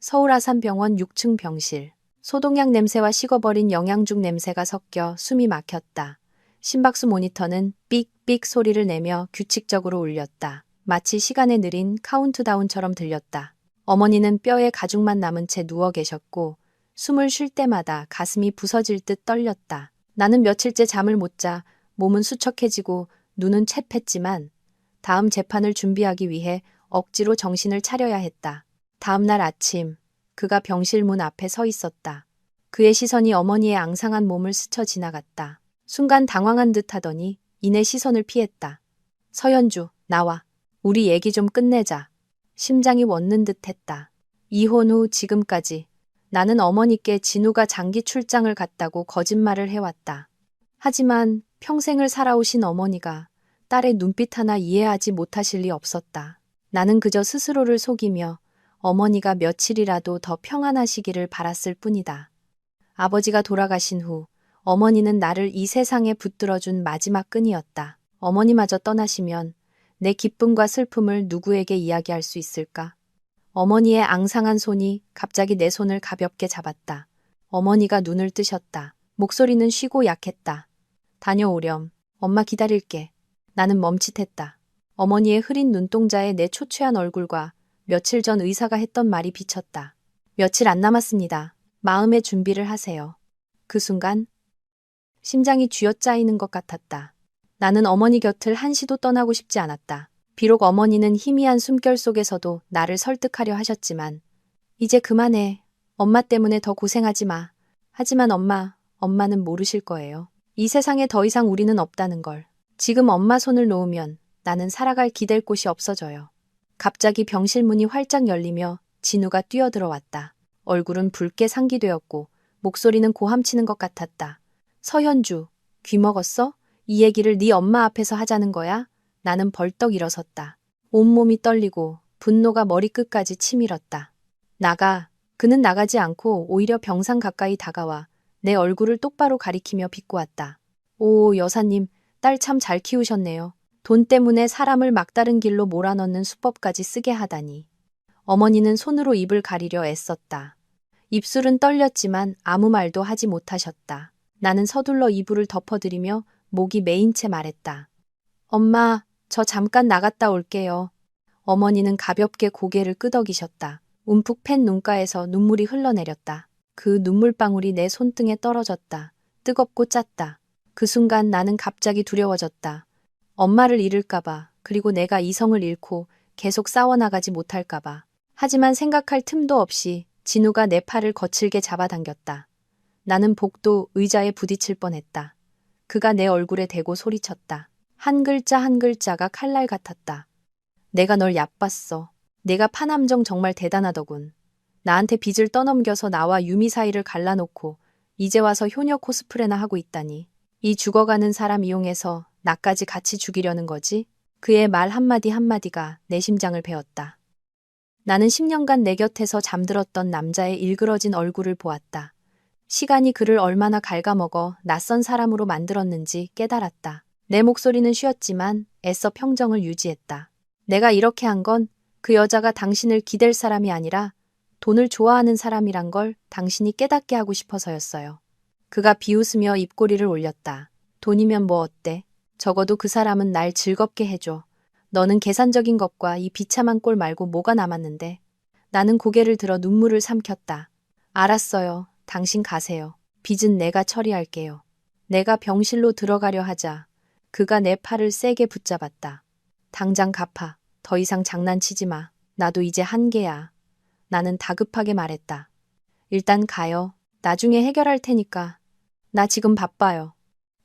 서울 아산병원 6층 병실. 소독약 냄새와 식어버린 영양죽 냄새가 섞여 숨이 막혔다. 심박수 모니터는 삑삑 소리를 내며 규칙적으로 울렸다. 마치 시간에 느린 카운트다운처럼 들렸다. 어머니는 뼈에 가죽만 남은 채 누워 계셨고 숨을 쉴 때마다 가슴이 부서질 듯 떨렸다. 나는 며칠째 잠을 못 자 몸은 수척해지고 눈은 채팼지만 다음 재판을 준비하기 위해 억지로 정신을 차려야 했다. 다음 날 아침 그가 병실 문 앞에 서 있었다. 그의 시선이 어머니의 앙상한 몸을 스쳐 지나갔다. 순간 당황한 듯 하더니 이내 시선을 피했다. 서연주, 나와. 우리 얘기 좀 끝내자. 심장이 멎는 듯 했다. 이혼 후 지금까지 나는 어머니께 진우가 장기 출장을 갔다고 거짓말을 해왔다. 하지만 평생을 살아오신 어머니가 딸의 눈빛 하나 이해하지 못하실 리 없었다. 나는 그저 스스로를 속이며 어머니가 며칠이라도 더 평안하시기를 바랐을 뿐이다. 아버지가 돌아가신 후 어머니는 나를 이 세상에 붙들어준 마지막 끈이었다. 어머니마저 떠나시면 내 기쁨과 슬픔을 누구에게 이야기할 수 있을까? 어머니의 앙상한 손이 갑자기 내 손을 가볍게 잡았다. 어머니가 눈을 뜨셨다. 목소리는 쉬고 약했다. 다녀오렴. 엄마 기다릴게. 나는 멈칫했다. 어머니의 흐린 눈동자에 내 초췌한 얼굴과 며칠 전 의사가 했던 말이 비쳤다. 며칠 안 남았습니다. 마음의 준비를 하세요. 그 순간 심장이 쥐어짜이는 것 같았다. 나는 어머니 곁을 한시도 떠나고 싶지 않았다. 비록 어머니는 희미한 숨결 속에서도 나를 설득하려 하셨지만 이제 그만해. 엄마 때문에 더 고생하지 마. 하지만 엄마는 모르실 거예요. 이 세상에 더 이상 우리는 없다는 걸. 지금 엄마 손을 놓으면 나는 살아갈 기댈 곳이 없어져요. 갑자기 병실 문이 활짝 열리며 진우가 뛰어들어왔다. 얼굴은 붉게 상기되었고 목소리는 고함치는 것 같았다. 서현주, 귀 먹었어? 이 얘기를 네 엄마 앞에서 하자는 거야? 나는 벌떡 일어섰다. 온몸이 떨리고 분노가 머리끝까지 치밀었다. 나가. 그는 나가지 않고 오히려 병상 가까이 다가와 내 얼굴을 똑바로 가리키며 비꼬았다. 오, 여사님, 딸 참 잘 키우셨네요. 돈 때문에 사람을 막다른 길로 몰아넣는 수법까지 쓰게 하다니. 어머니는 손으로 입을 가리려 애썼다. 입술은 떨렸지만 아무 말도 하지 못하셨다. 나는 서둘러 이불을 덮어드리며 목이 메인 채 말했다. 엄마, 저 잠깐 나갔다 올게요. 어머니는 가볍게 고개를 끄덕이셨다. 움푹 팬 눈가에서 눈물이 흘러내렸다. 그 눈물방울이 내 손등에 떨어졌다. 뜨겁고 짰다. 그 순간 나는 갑자기 두려워졌다. 엄마를 잃을까봐, 그리고 내가 이성을 잃고 계속 싸워나가지 못할까봐. 하지만 생각할 틈도 없이 진우가 내 팔을 거칠게 잡아당겼다. 나는 복도 의자에 부딪힐 뻔했다. 그가 내 얼굴에 대고 소리쳤다. 한 글자 한 글자가 칼날 같았다. 내가 널 얕봤어. 내가 파남정 정말 대단하더군. 나한테 빚을 떠넘겨서 나와 유미 사이를 갈라놓고 이제 와서 효녀 코스프레나 하고 있다니. 이 죽어가는 사람 이용해서 나까지 같이 죽이려는 거지? 그의 말 한마디 한마디가 내 심장을 베었다. 나는 10년간 내 곁에서 잠들었던 남자의 일그러진 얼굴을 보았다. 시간이 그를 얼마나 갉아먹어 낯선 사람으로 만들었는지 깨달았다. 내 목소리는 쉬었지만 애써 평정을 유지했다. 내가 이렇게 한 건 그 여자가 당신을 기댈 사람이 아니라 돈을 좋아하는 사람이란 걸 당신이 깨닫게 하고 싶어서였어요. 그가 비웃으며 입꼬리를 올렸다. 돈이면 뭐 어때? 적어도 그 사람은 날 즐겁게 해줘. 너는 계산적인 것과 이 비참한 꼴 말고 뭐가 남았는데. 나는 고개를 들어 눈물을 삼켰다. 알았어요. 당신 가세요. 빚은 내가 처리할게요. 내가 병실로 들어가려 하자 그가 내 팔을 세게 붙잡았다. 당장 갚아. 더 이상 장난치지 마. 나도 이제 한계야. 나는 다급하게 말했다. 일단 가요. 나중에 해결할 테니까. 나 지금 바빠요.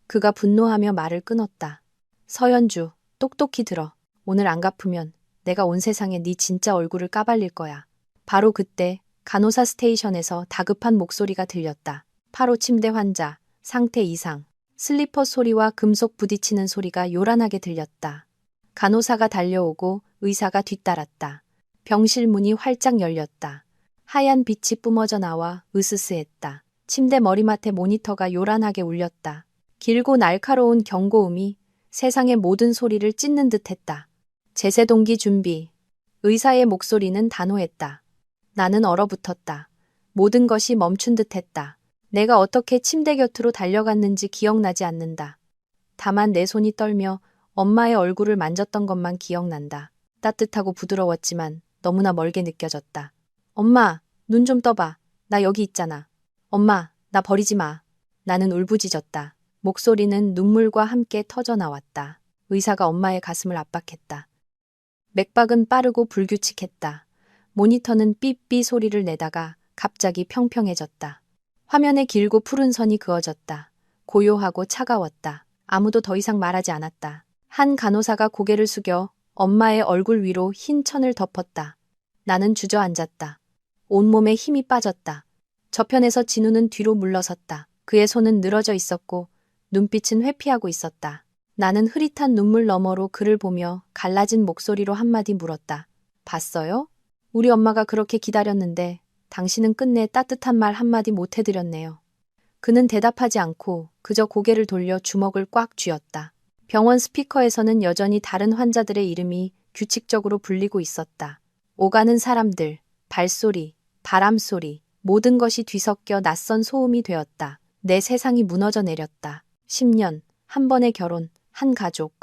그가 분노하며 말을 끊었다. 서연주, 똑똑히 들어. 오늘 안 갚으면 내가 온 세상에 네 진짜 얼굴을 까발릴 거야. 바로 그때 간호사 스테이션에서 다급한 목소리가 들렸다. 8호 침대 환자, 상태 이상. 슬리퍼 소리와 금속 부딪히는 소리가 요란하게 들렸다. 간호사가 달려오고 의사가 뒤따랐다. 병실 문이 활짝 열렸다. 하얀 빛이 뿜어져 나와 으스스했다. 침대 머리맡에 모니터가 요란하게 울렸다. 길고 날카로운 경고음이 세상의 모든 소리를 찢는 듯했다. 제세동기 준비. 의사의 목소리는 단호했다. 나는 얼어붙었다. 모든 것이 멈춘 듯했다. 내가 어떻게 침대 곁으로 달려갔는지 기억나지 않는다. 다만 내 손이 떨며 엄마의 얼굴을 만졌던 것만 기억난다. 따뜻하고 부드러웠지만 너무나 멀게 느껴졌다. 엄마, 눈 좀 떠봐. 나 여기 있잖아. 엄마, 나 버리지 마. 나는 울부짖었다. 목소리는 눈물과 함께 터져 나왔다. 의사가 엄마의 가슴을 압박했다. 맥박은 빠르고 불규칙했다. 모니터는 삐삐 소리를 내다가 갑자기 평평해졌다. 화면에 길고 푸른 선이 그어졌다. 고요하고 차가웠다. 아무도 더 이상 말하지 않았다. 한 간호사가 고개를 숙여 엄마의 얼굴 위로 흰 천을 덮었다. 나는 주저앉았다. 온몸에 힘이 빠졌다. 저편에서 진우는 뒤로 물러섰다. 그의 손은 늘어져 있었고 눈빛은 회피하고 있었다. 나는 흐릿한 눈물 너머로 그를 보며 갈라진 목소리로 한마디 물었다. 봤어요? 우리 엄마가 그렇게 기다렸는데 당신은 끝내 따뜻한 말 한마디 못 해드렸네요. 그는 대답하지 않고 그저 고개를 돌려 주먹을 꽉 쥐었다. 병원 스피커에서는 여전히 다른 환자들의 이름이 규칙적으로 불리고 있었다. 오가는 사람들, 발소리, 바람소리, 모든 것이 뒤섞여 낯선 소음이 되었다. 내 세상이 무너져 내렸다. 10년, 한 번의 결혼, 한 가족.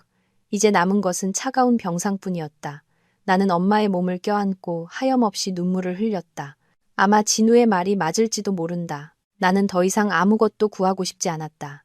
이제 남은 것은 차가운 병상뿐이었다. 나는 엄마의 몸을 껴안고 하염없이 눈물을 흘렸다. 아마 진우의 말이 맞을지도 모른다. 나는 더 이상 아무것도 구하고 싶지 않았다.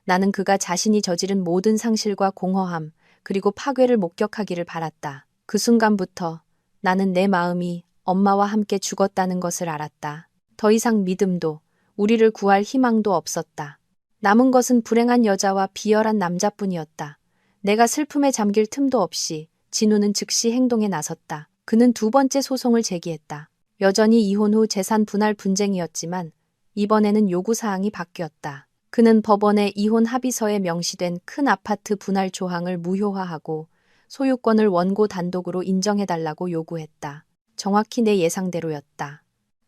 나는 그가 자신이 저지른 모든 상실과 공허함, 그리고 파괴를 목격하기를 바랐다. 그 순간부터 나는 내 마음이 엄마와 함께 죽었다는 것을 알았다. 더 이상 믿음도, 우리를 구할 희망도 없었다. 남은 것은 불행한 여자와 비열한 남자뿐이었다. 내가 슬픔에 잠길 틈도 없이 진우는 즉시 행동에 나섰다. 그는 두 번째 소송을 제기했다. 여전히 이혼 후 재산 분할 분쟁이었지만 이번에는 요구사항이 바뀌었다. 그는 법원의 이혼 합의서에 명시된 큰 아파트 분할 조항을 무효화하고 소유권을 원고 단독으로 인정해달라고 요구했다. 정확히 내 예상대로였다.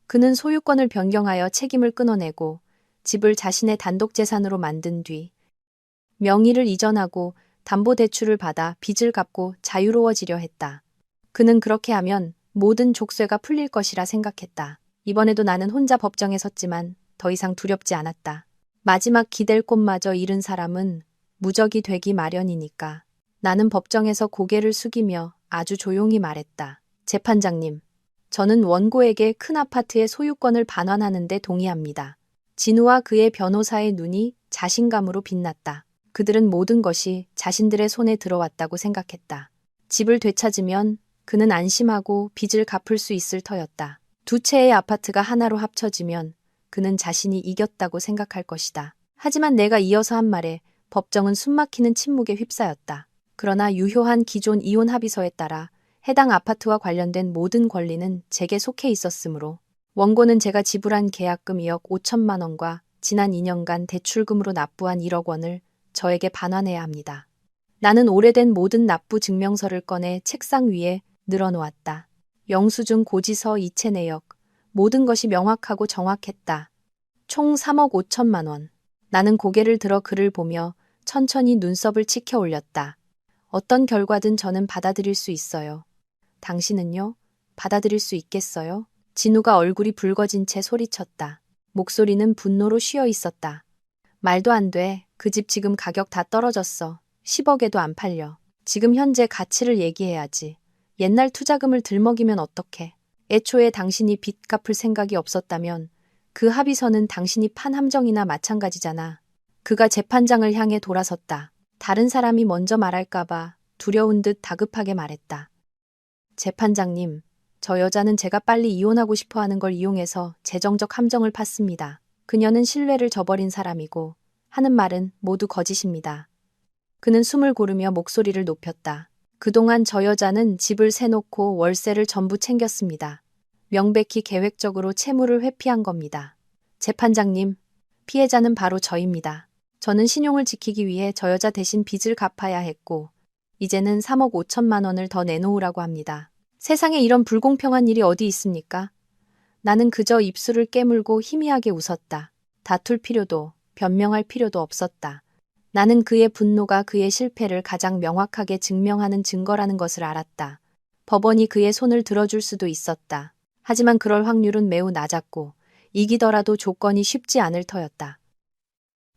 그는 소유권을 변경하여 책임을 끊어내고 집을 자신의 단독 재산으로 만든 뒤 명의를 이전하고 담보대출을 받아 빚을 갚고 자유로워지려 했다. 그는 그렇게 하면 모든 족쇄가 풀릴 것이라 생각했다. 이번에도 나는 혼자 법정에 섰지만 더 이상 두렵지 않았다. 마지막 기댈 곳마저 잃은 사람은 무적이 되기 마련이니까. 나는 법정에서 고개를 숙이며 아주 조용히 말했다. 재판장님, 저는 원고에게 큰 아파트의 소유권을 반환하는 데 동의합니다. 진우와 그의 변호사의 눈이 자신감으로 빛났다. 그들은 모든 것이 자신들의 손에 들어왔다고 생각했다. 집을 되찾으면 그는 안심하고 빚을 갚을 수 있을 터였다. 두 채의 아파트가 하나로 합쳐지면 그는 자신이 이겼다고 생각할 것이다. 하지만 내가 이어서 한 말에 법정은 숨막히는 침묵에 휩싸였다. 그러나 유효한 기존 이혼 합의서에 따라 해당 아파트와 관련된 모든 권리는 제게 속해 있었으므로 원고는 제가 지불한 계약금 2억 5천만 원과 지난 2년간 대출금으로 납부한 1억 원을 저에게 반환해야 합니다. 나는 오래된 모든 납부 증명서를 꺼내 책상 위에 늘어놓았다. 영수증, 고지서, 이체 내역, 모든 것이 명확하고 정확했다. 총 3억 5천만 원. 나는 고개를 들어 그를 보며 천천히 눈썹을 치켜 올렸다. 어떤 결과든 저는 받아들일 수 있어요. 당신은요? 받아들일 수 있겠어요? 진우가 얼굴이 붉어진 채 소리쳤다. 목소리는 분노로 쉬어 있었다. 말도 안 돼. 그 집 지금 가격 다 떨어졌어. 10억에도 안 팔려. 지금 현재 가치를 얘기해야지. 옛날 투자금을 들먹이면 어떡해. 애초에 당신이 빚 갚을 생각이 없었다면 그 합의서는 당신이 판 함정이나 마찬가지잖아. 그가 재판장을 향해 돌아섰다. 다른 사람이 먼저 말할까봐 두려운 듯 다급하게 말했다. 재판장님, 저 여자는 제가 빨리 이혼하고 싶어 하는 걸 이용해서 재정적 함정을 팠습니다. 그녀는 신뢰를 저버린 사람이고 하는 말은 모두 거짓입니다. 그는 숨을 고르며 목소리를 높였다. 그동안 저 여자는 집을 세놓고 월세를 전부 챙겼습니다. 명백히 계획적으로 채무를 회피한 겁니다. 재판장님, 피해자는 바로 저입니다. 저는 신용을 지키기 위해 저 여자 대신 빚을 갚아야 했고 이제는 3억 5천만 원을 더 내놓으라고 합니다. 세상에 이런 불공평한 일이 어디 있습니까? 나는 그저 입술을 깨물고 희미하게 웃었다. 다툴 필요도 변명할 필요도 없었다. 나는 그의 분노가 그의 실패를 가장 명확하게 증명하는 증거라는 것을 알았다. 법원이 그의 손을 들어줄 수도 있었다. 하지만 그럴 확률은 매우 낮았고 이기더라도 조건이 쉽지 않을 터였다.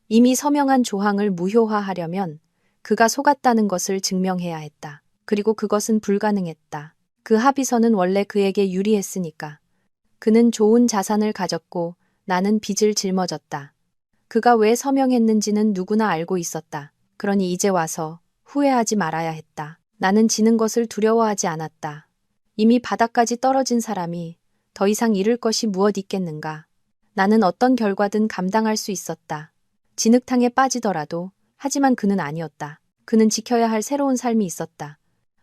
이미 서명한 조항을 무효화하려면 그가 속았다는 것을 증명해야 했다. 그리고 그것은 불가능했다. 그 합의서는 원래 그에게 유리했으니까. 그는 좋은 자산을 가졌고 나는 빚을 짊어졌다. 그가 왜 서명했는지는 누구나 알고 있었다. 그러니 이제 와서 후회하지 말아야 했다. 나는 지는 것을 두려워하지 않았다. 이미 바닥까지 떨어진 사람이 더 이상 잃을 것이 무엇 있겠는가. 나는 어떤 결과든 감당할 수 있었다. 진흙탕에 빠지더라도. 하지만 그는 아니었다. 그는 지켜야 할 새로운 삶이 있었다.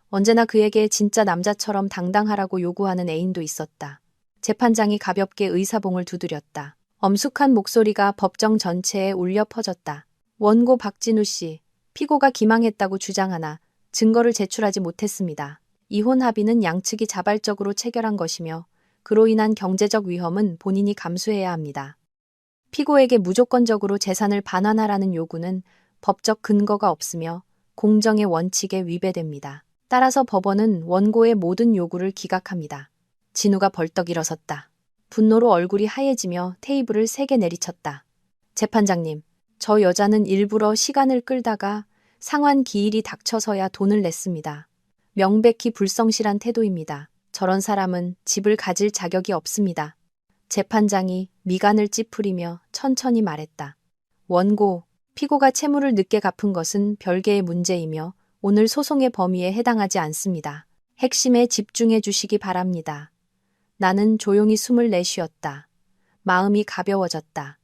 언제나 그에게 진짜 남자처럼 당당하라고 요구하는 애인도 있었다. 재판장이 가볍게 의사봉을 두드렸다. 엄숙한 목소리가 법정 전체에 울려 퍼졌다. 원고 박진우 씨, 피고가 기망했다고 주장하나 증거를 제출하지 못했습니다. 이혼 합의는 양측이 자발적으로 체결한 것이며 그로 인한 경제적 위험은 본인이 감수해야 합니다. 피고에게 무조건적으로 재산을 반환하라는 요구는 법적 근거가 없으며 공정의 원칙에 위배됩니다. 따라서 법원은 원고의 모든 요구를 기각합니다. 진우가 벌떡 일어섰다. 분노로 얼굴이 하얘지며 테이블을 세게 내리쳤다. 재판장님, 저 여자는 일부러 시간을 끌다가 상환 기일이 닥쳐서야 돈을 냈습니다. 명백히 불성실한 태도입니다. 저런 사람은 집을 가질 자격이 없습니다. 재판장이 미간을 찌푸리며 천천히 말했다. 원고, 피고가 채무를 늦게 갚은 것은 별개의 문제이며 오늘 소송의 범위에 해당하지 않습니다. 핵심에 집중해 주시기 바랍니다. 나는 조용히 숨을 내쉬었다. 마음이 가벼워졌다.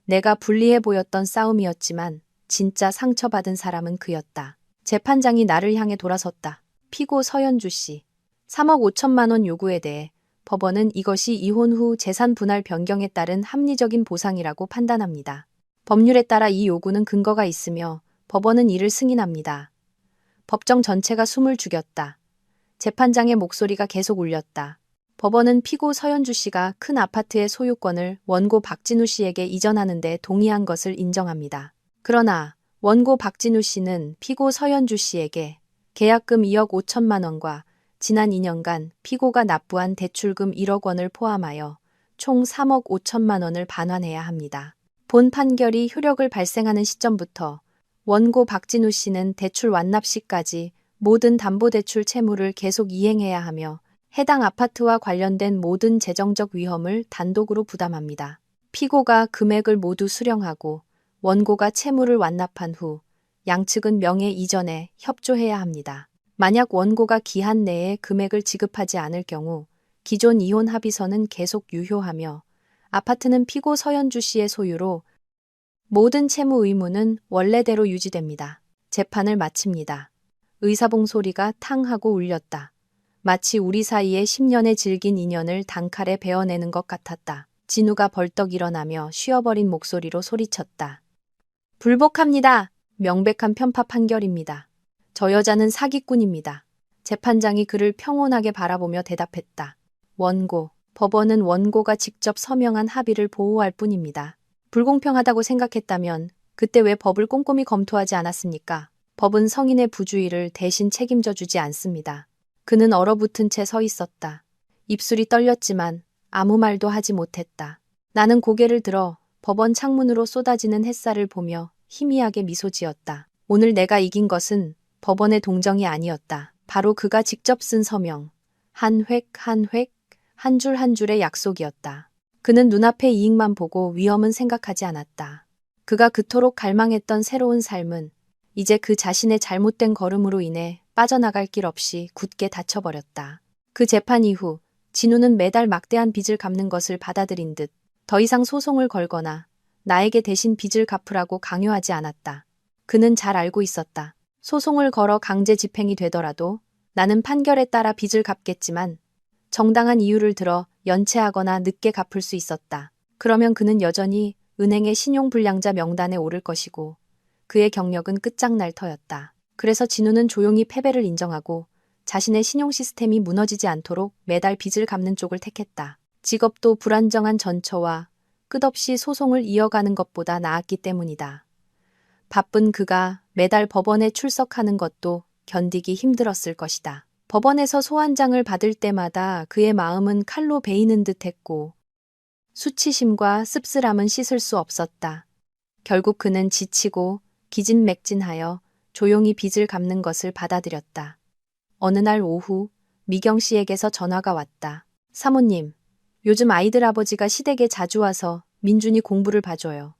내가 불리해 보였던 싸움이었지만 진짜 상처받은 사람은 그였다. 재판장이 나를 향해 돌아섰다. 피고 서연주 씨, 3억 5천만 원 요구에 대해 법원은 이것이 이혼 후 재산 분할 변경에 따른 합리적인 보상이라고 판단합니다. 법률에 따라 이 요구는 근거가 있으며 법원은 이를 승인합니다. 법정 전체가 숨을 죽였다. 재판장의 목소리가 계속 울렸다. 법원은 피고 서연주 씨가 큰 아파트의 소유권을 원고 박진우 씨에게 이전하는 데 동의한 것을 인정합니다. 그러나 원고 박진우 씨는 피고 서연주 씨에게 계약금 2억 5천만 원과 지난 2년간 피고가 납부한 대출금 1억 원을 포함하여 총 3억 5천만 원을 반환해야 합니다. 본 판결이 효력을 발생하는 시점부터 원고 박진우 씨는 대출 완납 시까지 모든 담보대출 채무를 계속 이행해야 하며 해당 아파트와 관련된 모든 재정적 위험을 단독으로 부담합니다. 피고가 금액을 모두 수령하고 원고가 채무를 완납한 후 양측은 명예 이전에 협조해야 합니다. 만약 원고가 기한 내에 금액을 지급하지 않을 경우 기존 이혼 합의서는 계속 유효하며 아파트는 피고 서연주 씨의 소유로 모든 채무 의무는 원래대로 유지됩니다. 재판을 마칩니다. 의사봉 소리가 탕 하고 울렸다. 마치 우리 사이에 10년의 질긴 인연을 단칼에 베어내는 것 같았다. 진우가 벌떡 일어나며 쉬어버린 목소리로 소리쳤다. 불복합니다. 명백한 편파 판결입니다. 저 여자는 사기꾼입니다. 재판장이 그를 평온하게 바라보며 대답했다. 원고, 법원은 원고가 직접 서명한 합의를 보호할 뿐입니다. 불공평하다고 생각했다면 그때 왜 법을 꼼꼼히 검토하지 않았습니까? 법은 성인의 부주의를 대신 책임져 주지 않습니다. 그는 얼어붙은 채 서 있었다. 입술이 떨렸지만 아무 말도 하지 못했다. 나는 고개를 들어 법원 창문으로 쏟아지는 햇살을 보며 희미하게 미소 지었다. 오늘 내가 이긴 것은 법원의 동정이 아니었다. 바로 그가 직접 쓴 서명. 한 획, 한 획, 한 줄 한 줄의 약속이었다. 그는 눈앞의 이익만 보고 위험은 생각하지 않았다. 그가 그토록 갈망했던 새로운 삶은 이제 그 자신의 잘못된 걸음으로 인해 빠져나갈 길 없이 굳게 닫혀버렸다. 그 재판 이후 진우는 매달 막대한 빚을 갚는 것을 받아들인 듯 더 이상 소송을 걸거나 나에게 대신 빚을 갚으라고 강요하지 않았다. 그는 잘 알고 있었다. 소송을 걸어 강제 집행이 되더라도 나는 판결에 따라 빚을 갚겠지만 정당한 이유를 들어 연체하거나 늦게 갚을 수 있었다. 그러면 그는 여전히 은행의 신용불량자 명단에 오를 것이고 그의 경력은 끝장날 터였다. 그래서 진우는 조용히 패배를 인정하고 자신의 신용 시스템이 무너지지 않도록 매달 빚을 갚는 쪽을 택했다. 직업도 불안정한 전처와 끝없이 소송을 이어가는 것보다 나았기 때문이다. 바쁜 그가 매달 법원에 출석하는 것도 견디기 힘들었을 것이다. 법원에서 소환장을 받을 때마다 그의 마음은 칼로 베이는 듯 했고 수치심과 씁쓸함은 씻을 수 없었다. 결국 그는 지치고 기진맥진하여 조용히 빚을 갚는 것을 받아들였다. 어느 날 오후 미경 씨에게서 전화가 왔다. 사모님, 요즘 아이들 아버지가 시댁에 자주 와서 민준이 공부를 봐줘요.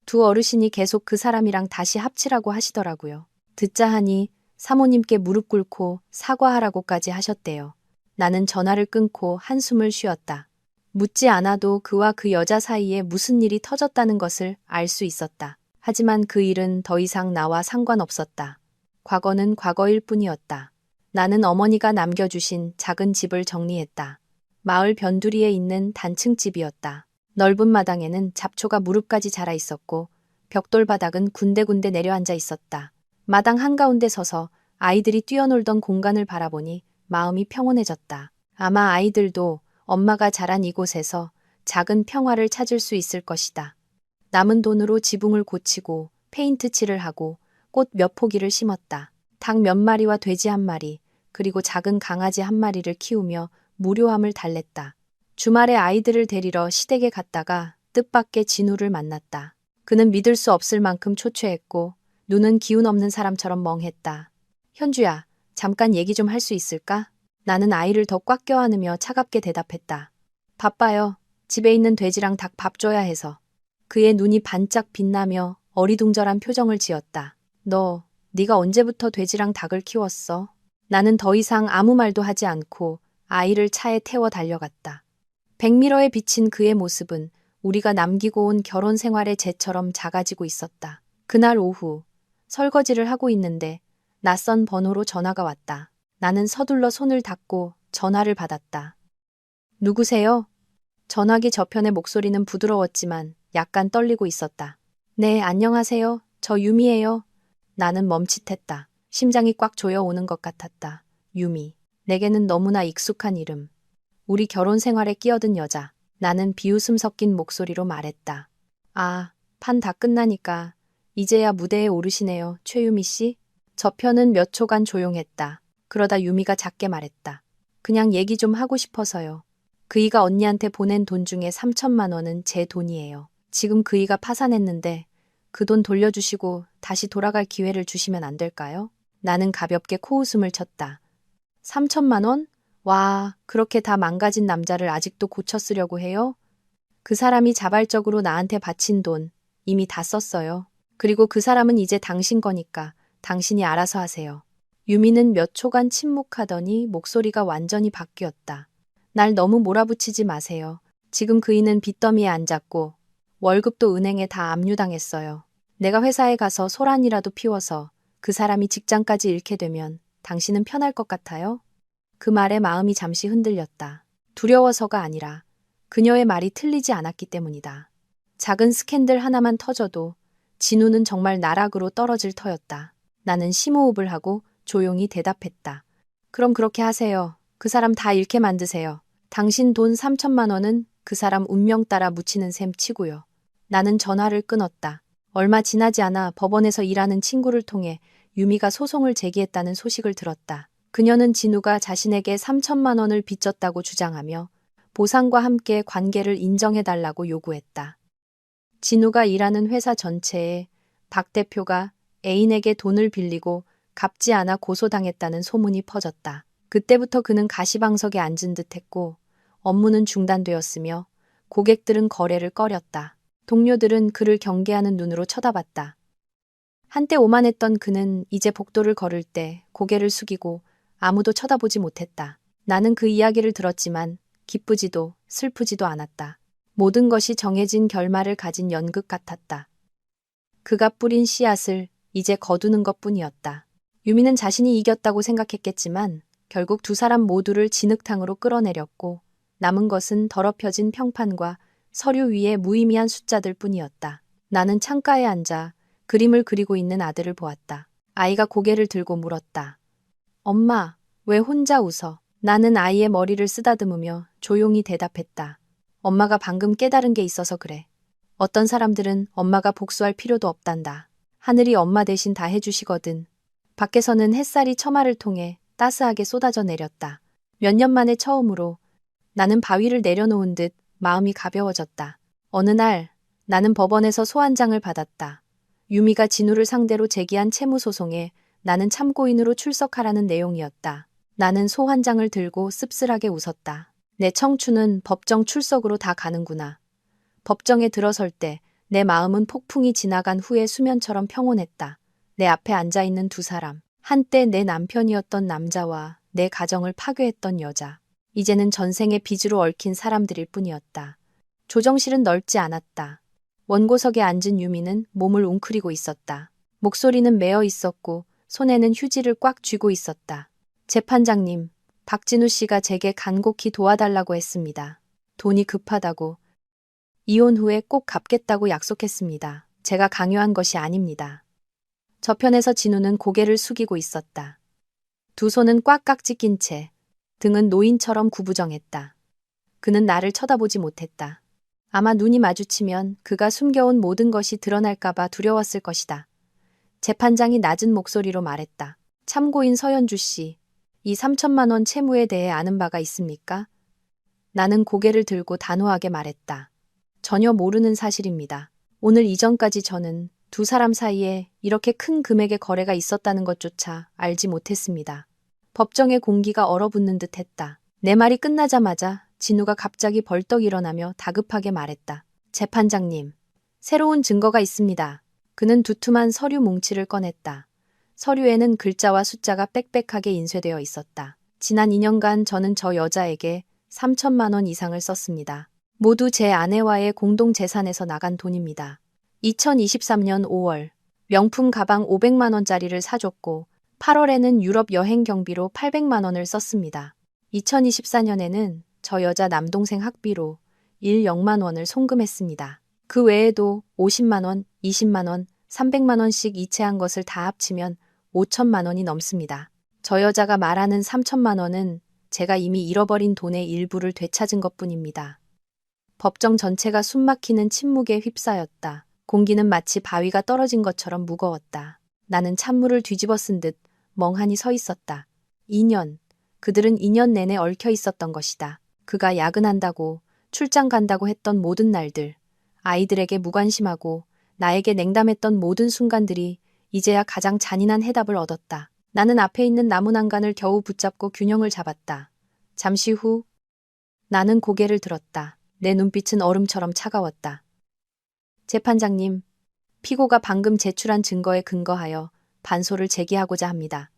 두 어르신이 계속 그 사람이랑 다시 합치라고 하시더라고요. 듣자 하니 사모님께 무릎 꿇고 사과하라고까지 하셨대요. 나는 전화를 끊고 한숨을 쉬었다. 묻지 않아도 그와 그 여자 사이에 무슨 일이 터졌다는 것을 알 수 있었다. 하지만 그 일은 더 이상 나와 상관없었다. 과거는 과거일 뿐이었다. 나는 어머니가 남겨주신 작은 집을 정리했다. 마을 변두리에 있는 단층 집이었다. 넓은 마당에는 잡초가 무릎까지 자라 있었고 벽돌 바닥은 군데군데 내려앉아 있었다. 마당 한가운데 서서 아이들이 뛰어놀던 공간을 바라보니 마음이 평온해졌다. 아마 아이들도 엄마가 자란 이곳에서 작은 평화를 찾을 수 있을 것이다. 남은 돈으로 지붕을 고치고 페인트 칠을 하고 꽃 몇 포기를 심었다. 닭 몇 마리와 돼지 한 마리, 그리고 작은 강아지 한 마리를 키우며 무료함을 달랬다. 주말에 아이들을 데리러 시댁에 갔다가 뜻밖의 진우를 만났다. 그는 믿을 수 없을 만큼 초췌했고 눈은 기운 없는 사람처럼 멍했다. 현주야, 잠깐 얘기 좀 할 수 있을까? 나는 아이를 더 꽉 껴안으며 차갑게 대답했다. 바빠요. 집에 있는 돼지랑 닭 밥 줘야 해서. 그의 눈이 반짝 빛나며 어리둥절한 표정을 지었다. 네가 언제부터 돼지랑 닭을 키웠어? 나는 더 이상 아무 말도 하지 않고 아이를 차에 태워 달려갔다. 백미러에 비친 그의 모습은 우리가 남기고 온 결혼 생활의 재처럼 작아지고 있었다. 그날 오후 설거지를 하고 있는데 낯선 번호로 전화가 왔다. 나는 서둘러 손을 닫고 전화를 받았다. 누구세요? 전화기 저편의 목소리는 부드러웠지만 약간 떨리고 있었다. 네, 안녕하세요. 저 유미예요. 나는 멈칫했다. 심장이 꽉 조여오는 것 같았다. 유미. 내게는 너무나 익숙한 이름. 우리 결혼 생활에 끼어든 여자. 나는 비웃음 섞인 목소리로 말했다. 아, 판 다 끝나니까 이제야 무대에 오르시네요, 최유미 씨. 저편은 몇 초간 조용했다. 그러다 유미가 작게 말했다. 그냥 얘기 좀 하고 싶어서요. 그이가 언니한테 보낸 돈 중에 3천만 원은 제 돈이에요. 지금 그이가 파산했는데 그 돈 돌려주시고 다시 돌아갈 기회를 주시면 안 될까요? 나는 가볍게 코웃음을 쳤다. 3천만 원? 와, 그렇게 다 망가진 남자를 아직도 고쳐 쓰려고 해요? 그 사람이 자발적으로 나한테 바친 돈 이미 다 썼어요. 그리고 그 사람은 이제 당신 거니까 당신이 알아서 하세요. 유미는 몇 초간 침묵하더니 목소리가 완전히 바뀌었다. 날 너무 몰아붙이지 마세요. 지금 그이는 빚더미에 앉았고 월급도 은행에 다 압류당했어요. 내가 회사에 가서 소란이라도 피워서 그 사람이 직장까지 잃게 되면 당신은 편할 것 같아요? 그 말에 마음이 잠시 흔들렸다. 두려워서가 아니라 그녀의 말이 틀리지 않았기 때문이다. 작은 스캔들 하나만 터져도 진우는 정말 나락으로 떨어질 터였다. 나는 심호흡을 하고 조용히 대답했다. 그럼 그렇게 하세요. 그 사람 다 잃게 만드세요. 당신 돈 3천만 원은 그 사람 운명 따라 묻히는 셈 치고요. 나는 전화를 끊었다. 얼마 지나지 않아 법원에서 일하는 친구를 통해 유미가 소송을 제기했다는 소식을 들었다. 그녀는 진우가 자신에게 3천만 원을 빚졌다고 주장하며 보상과 함께 관계를 인정해달라고 요구했다. 진우가 일하는 회사 전체에 박 대표가 애인에게 돈을 빌리고 갚지 않아 고소당했다는 소문이 퍼졌다. 그때부터 그는 가시방석에 앉은 듯했고 업무는 중단되었으며 고객들은 거래를 꺼렸다. 동료들은 그를 경계하는 눈으로 쳐다봤다. 한때 오만했던 그는 이제 복도를 걸을 때 고개를 숙이고 아무도 쳐다보지 못했다. 나는 그 이야기를 들었지만 기쁘지도 슬프지도 않았다. 모든 것이 정해진 결말을 가진 연극 같았다. 그가 뿌린 씨앗을 이제 거두는 것뿐이었다. 유미는 자신이 이겼다고 생각했겠지만 결국 두 사람 모두를 진흙탕으로 끌어내렸고 남은 것은 더럽혀진 평판과 서류 위에 무의미한 숫자들 뿐이었다. 나는 창가에 앉아 그림을 그리고 있는 아들을 보았다. 아이가 고개를 들고 물었다. 엄마, 왜 혼자 웃어? 나는 아이의 머리를 쓰다듬으며 조용히 대답했다. 엄마가 방금 깨달은 게 있어서 그래. 어떤 사람들은 엄마가 복수할 필요도 없단다. 하늘이 엄마 대신 다 해주시거든. 밖에서는 햇살이 처마를 통해 따스하게 쏟아져 내렸다. 몇 년 만에 처음으로 나는 바위를 내려놓은 듯 마음이 가벼워졌다. 어느 날 나는 법원에서 소환장을 받았다. 유미가 진우를 상대로 제기한 채무 소송에 나는 참고인으로 출석하라는 내용이었다. 나는 소환장을 들고 씁쓸하게 웃었다. 내 청춘은 법정 출석으로 다 가는구나. 법정에 들어설 때 내 마음은 폭풍이 지나간 후의 수면처럼 평온했다. 내 앞에 앉아있는 두 사람. 한때 내 남편이었던 남자와 내 가정을 파괴했던 여자. 이제는 전생의 빚으로 얽힌 사람들일 뿐이었다. 조정실은 넓지 않았다. 원고석에 앉은 유미는 몸을 웅크리고 있었다. 목소리는 메어 있었고 손에는 휴지를 꽉 쥐고 있었다. 재판장님, 박진우 씨가 제게 간곡히 도와달라고 했습니다. 돈이 급하다고. 이혼 후에 꼭 갚겠다고 약속했습니다. 제가 강요한 것이 아닙니다. 저편에서 진우는 고개를 숙이고 있었다. 두 손은 꽉꽉 찢긴 채 등은 노인처럼 구부정했다. 그는 나를 쳐다보지 못했다. 아마 눈이 마주치면 그가 숨겨온 모든 것이 드러날까봐 두려웠을 것이다. 재판장이 낮은 목소리로 말했다. 참고인 서연주 씨, 이 3천만 원 채무에 대해 아는 바가 있습니까? 나는 고개를 들고 단호하게 말했다. 전혀 모르는 사실입니다. 오늘 이전까지 저는 두 사람 사이에 이렇게 큰 금액의 거래가 있었다는 것조차 알지 못했습니다. 법정의 공기가 얼어붙는 듯 했다. 내 말이 끝나자마자 진우가 갑자기 벌떡 일어나며 다급하게 말했다. 재판장님, 새로운 증거가 있습니다. 그는 두툼한 서류 뭉치를 꺼냈다. 서류에는 글자와 숫자가 빽빽하게 인쇄되어 있었다. 지난 2년간 저는 저 여자에게 3천만 원 이상을 썼습니다. 모두 제 아내와의 공동 재산에서 나간 돈입니다. 2023년 5월 명품 가방 500만 원짜리를 사줬고 8월에는 유럽 여행 경비로 800만 원을 썼습니다. 2024년에는 저 여자 남동생 학비로 0만 원을 송금했습니다. 그 외에도 50만 원, 20만 원, 300만 원씩 이체한 것을 다 합치면 5천만 원이 넘습니다. 저 여자가 말하는 3천만 원은 제가 이미 잃어버린 돈의 일부를 되찾은 것뿐입니다. 법정 전체가 숨막히는 침묵에 휩싸였다. 공기는 마치 바위가 떨어진 것처럼 무거웠다. 나는 찬물을 뒤집어 쓴 듯 멍하니 서 있었다. 2년. 그들은 2년 내내 얽혀 있었던 것이다. 그가 야근한다고, 출장 간다고 했던 모든 날들, 아이들에게 무관심하고 나에게 냉담했던 모든 순간들이 이제야 가장 잔인한 해답을 얻었다. 나는 앞에 있는 나무 난간을 겨우 붙잡고 균형을 잡았다. 잠시 후 나는 고개를 들었다. 내 눈빛은 얼음처럼 차가웠다. 재판장님, 피고가 방금 제출한 증거에 근거하여 반소를 제기하고자 합니다.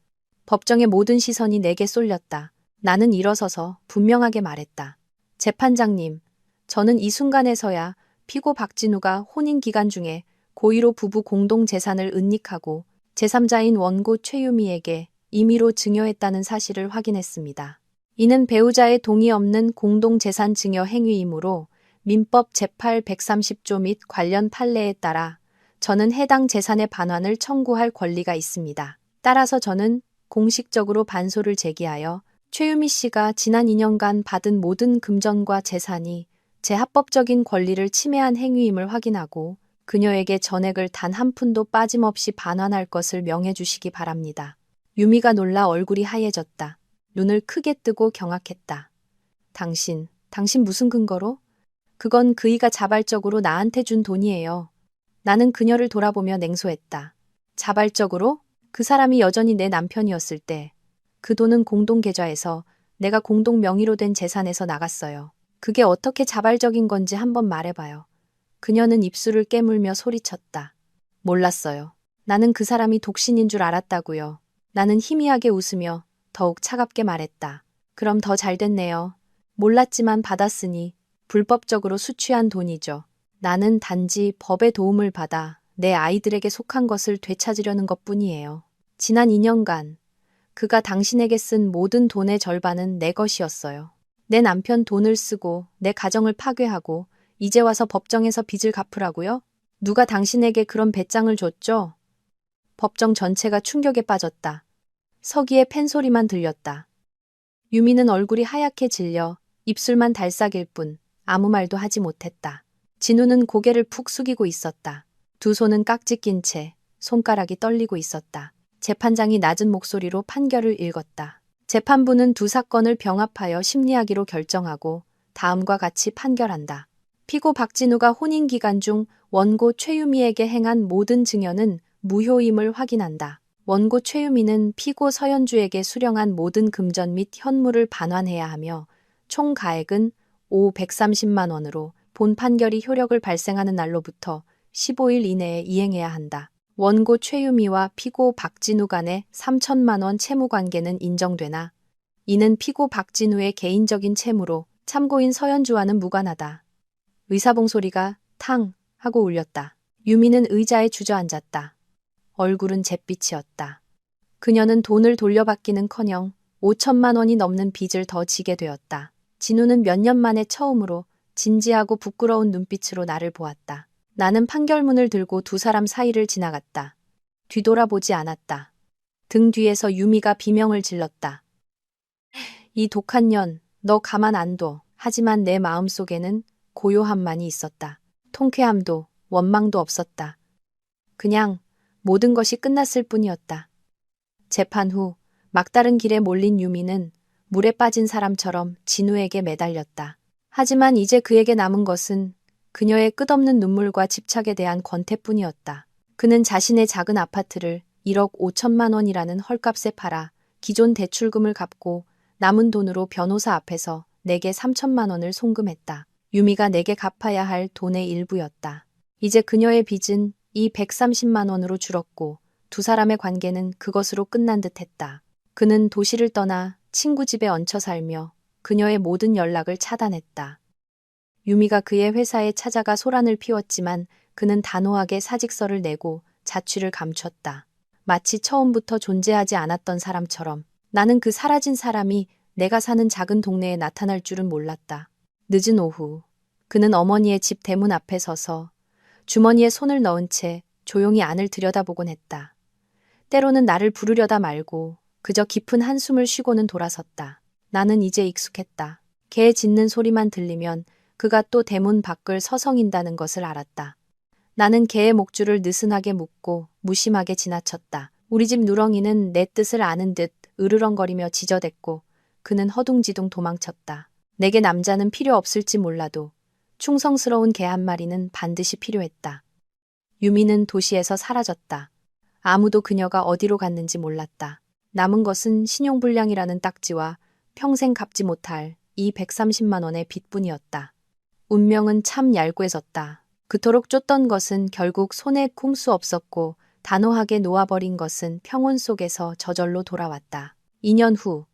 법정의 모든 시선이 내게 쏠렸다. 나는 일어서서 분명하게 말했다. 재판장님, 저는 이 순간에서야 피고 박진우가 혼인 기간 중에 고의로 부부 공동 재산을 은닉하고 제3자인 원고 최유미에게 임의로 증여했다는 사실을 확인했습니다. 이는 배우자의 동의 없는 공동 재산 증여 행위이므로 민법 제8 130조 및 관련 판례에 따라 저는 해당 재산의 반환을 청구할 권리가 있습니다. 따라서 저는 공식적으로 반소를 제기하여 최유미 씨가 지난 2년간 받은 모든 금전과 재산이 제 합법적인 권리를 침해한 행위임을 확인하고 그녀에게 전액을 단 한 푼도 빠짐없이 반환할 것을 명해 주시기 바랍니다. 유미가 놀라 얼굴이 하얘졌다. 눈을 크게 뜨고 경악했다. 당신 무슨 근거로? 그건 그이가 자발적으로 나한테 준 돈이에요. 나는 그녀를 돌아보며 냉소했다. 자발적으로? 그 사람이 여전히 내 남편이었을 때 그 돈은 공동 계좌에서 내가 공동 명의로 된 재산에서 나갔어요. 그게 어떻게 자발적인 건지 한번 말해봐요. 그녀는 입술을 깨물며 소리쳤다. 몰랐어요. 나는 그 사람이 독신인 줄 알았다고요. 나는 희미하게 웃으며 더욱 차갑게 말했다. 그럼 더 잘 됐네요. 몰랐지만 받았으니 불법적으로 수취한 돈이죠. 나는 단지 법의 도움을 받아 내 아이들에게 속한 것을 되찾으려는 것뿐이에요. 지난 2년간 그가 당신에게 쓴 모든 돈의 절반은 내 것이었어요. 내 남편 돈을 쓰고 내 가정을 파괴하고 이제 와서 법정에서 빚을 갚으라고요? 누가 당신에게 그런 배짱을 줬죠? 법정 전체가 충격에 빠졌다. 서기의 팬소리만 들렸다. 유미는 얼굴이 하얗게 질려 입술만 달싹일 뿐 아무 말도 하지 못했다. 진우는 고개를 푹 숙이고 있었다. 두 손은 깍지 낀 채 손가락이 떨리고 있었다. 재판장이 낮은 목소리로 판결을 읽었다. 재판부는 두 사건을 병합하여 심리하기로 결정하고 다음과 같이 판결한다. 피고 박진우가 혼인 기간 중 원고 최유미에게 행한 모든 증여는 무효임을 확인한다. 원고 최유미는 피고 서연주에게 수령한 모든 금전 및 현물을 반환해야 하며 총 가액은 130만 원으로 본 판결이 효력을 발생하는 날로부터 15일 이내에 이행해야 한다. 원고 최유미와 피고 박진우 간의 3천만 원 채무 관계는 인정되나 이는 피고 박진우의 개인적인 채무로 참고인 서연주와는 무관하다. 의사봉 소리가 탕 하고 울렸다. 유미는 의자에 주저앉았다. 얼굴은 잿빛이었다. 그녀는 돈을 돌려받기는커녕 5천만 원이 넘는 빚을 더 지게 되었다. 진우는 몇 년 만에 처음으로 진지하고 부끄러운 눈빛으로 나를 보았다. 나는 판결문을 들고 두 사람 사이를 지나갔다. 뒤돌아보지 않았다. 등 뒤에서 유미가 비명을 질렀다. 이 독한 년, 너 가만 안 둬. 하지만 내 마음속에는 고요함만이 있었다. 통쾌함도 원망도 없었다. 그냥 모든 것이 끝났을 뿐이었다. 재판 후 막다른 길에 몰린 유미는 물에 빠진 사람처럼 진우에게 매달렸다. 하지만 이제 그에게 남은 것은 그녀의 끝없는 눈물과 집착에 대한 권태뿐이었다. 그는 자신의 작은 아파트를 1억 5천만 원이라는 헐값에 팔아 기존 대출금을 갚고 남은 돈으로 변호사 앞에서 내게 3천만 원을 송금했다. 유미가 내게 갚아야 할 돈의 일부였다. 이제 그녀의 빚은 이 130만 원으로 줄었고 두 사람의 관계는 그것으로 끝난 듯했다. 그는 도시를 떠나 친구 집에 얹혀 살며 그녀의 모든 연락을 차단했다. 유미가 그의 회사에 찾아가 소란을 피웠지만 그는 단호하게 사직서를 내고 자취를 감췄다. 마치 처음부터 존재하지 않았던 사람처럼. 나는 그 사라진 사람이 내가 사는 작은 동네에 나타날 줄은 몰랐다. 늦은 오후, 그는 어머니의 집 대문 앞에 서서 주머니에 손을 넣은 채 조용히 안을 들여다보곤 했다. 때로는 나를 부르려다 말고 그저 깊은 한숨을 쉬고는 돌아섰다. 나는 이제 익숙했다. 개 짖는 소리만 들리면 그가 또 대문 밖을 서성인다는 것을 알았다. 나는 개의 목줄을 느슨하게 묶고 무심하게 지나쳤다. 우리 집 누렁이는 내 뜻을 아는 듯 으르렁거리며 지저댔고 그는 허둥지둥 도망쳤다. 내게 남자는 필요 없을지 몰라도 충성스러운 개 한 마리는 반드시 필요했다. 유미는 도시에서 사라졌다. 아무도 그녀가 어디로 갔는지 몰랐다. 남은 것은 신용불량이라는 딱지와 평생 갚지 못할 이 130만 원의 빚뿐이었다. 운명은 참 얄궂었다. 그토록 쫓던 것은 결국 손에 쿰 수 없었고 단호하게 놓아버린 것은 평온 속에서 저절로 돌아왔다. 2년 후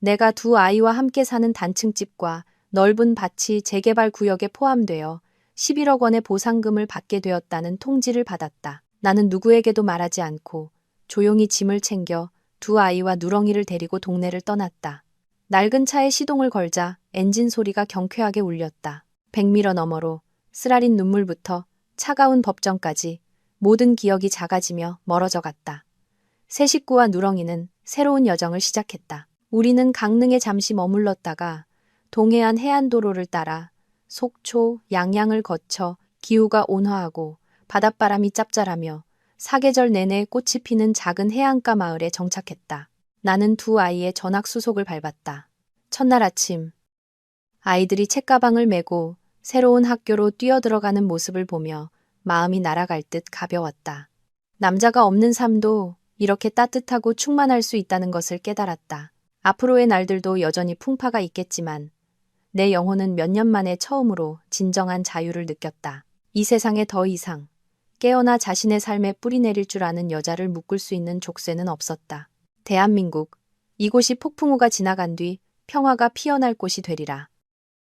내가 두 아이와 함께 사는 단층집과 넓은 밭이 재개발 구역에 포함되어 11억 원의 보상금을 받게 되었다는 통지를 받았다. 나는 누구에게도 말하지 않고 조용히 짐을 챙겨 두 아이와 누렁이를 데리고 동네를 떠났다. 낡은 차에 시동을 걸자 엔진 소리가 경쾌하게 울렸다. 백미러 너머로 쓰라린 눈물부터 차가운 법정까지 모든 기억이 작아지며 멀어져 갔다. 새 식구와 누렁이는 새로운 여정을 시작했다. 우리는 강릉에 잠시 머물렀다가 동해안 해안도로를 따라 속초, 양양을 거쳐 기후가 온화하고 바닷바람이 짭짤하며 사계절 내내 꽃이 피는 작은 해안가 마을에 정착했다. 나는 두 아이의 전학수속을 밟았다. 첫날 아침 아이들이 책가방을 메고 새로운 학교로 뛰어들어가는 모습을 보며 마음이 날아갈 듯 가벼웠다. 남자가 없는 삶도 이렇게 따뜻하고 충만할 수 있다는 것을 깨달았다. 앞으로의 날들도 여전히 풍파가 있겠지만 내 영혼은 몇 년 만에 처음으로 진정한 자유를 느꼈다. 이 세상에 더 이상 깨어나 자신의 삶에 뿌리내릴 줄 아는 여자를 묶을 수 있는 족쇄는 없었다. 대한민국, 이곳이 폭풍우가 지나간 뒤 평화가 피어날 곳이 되리라.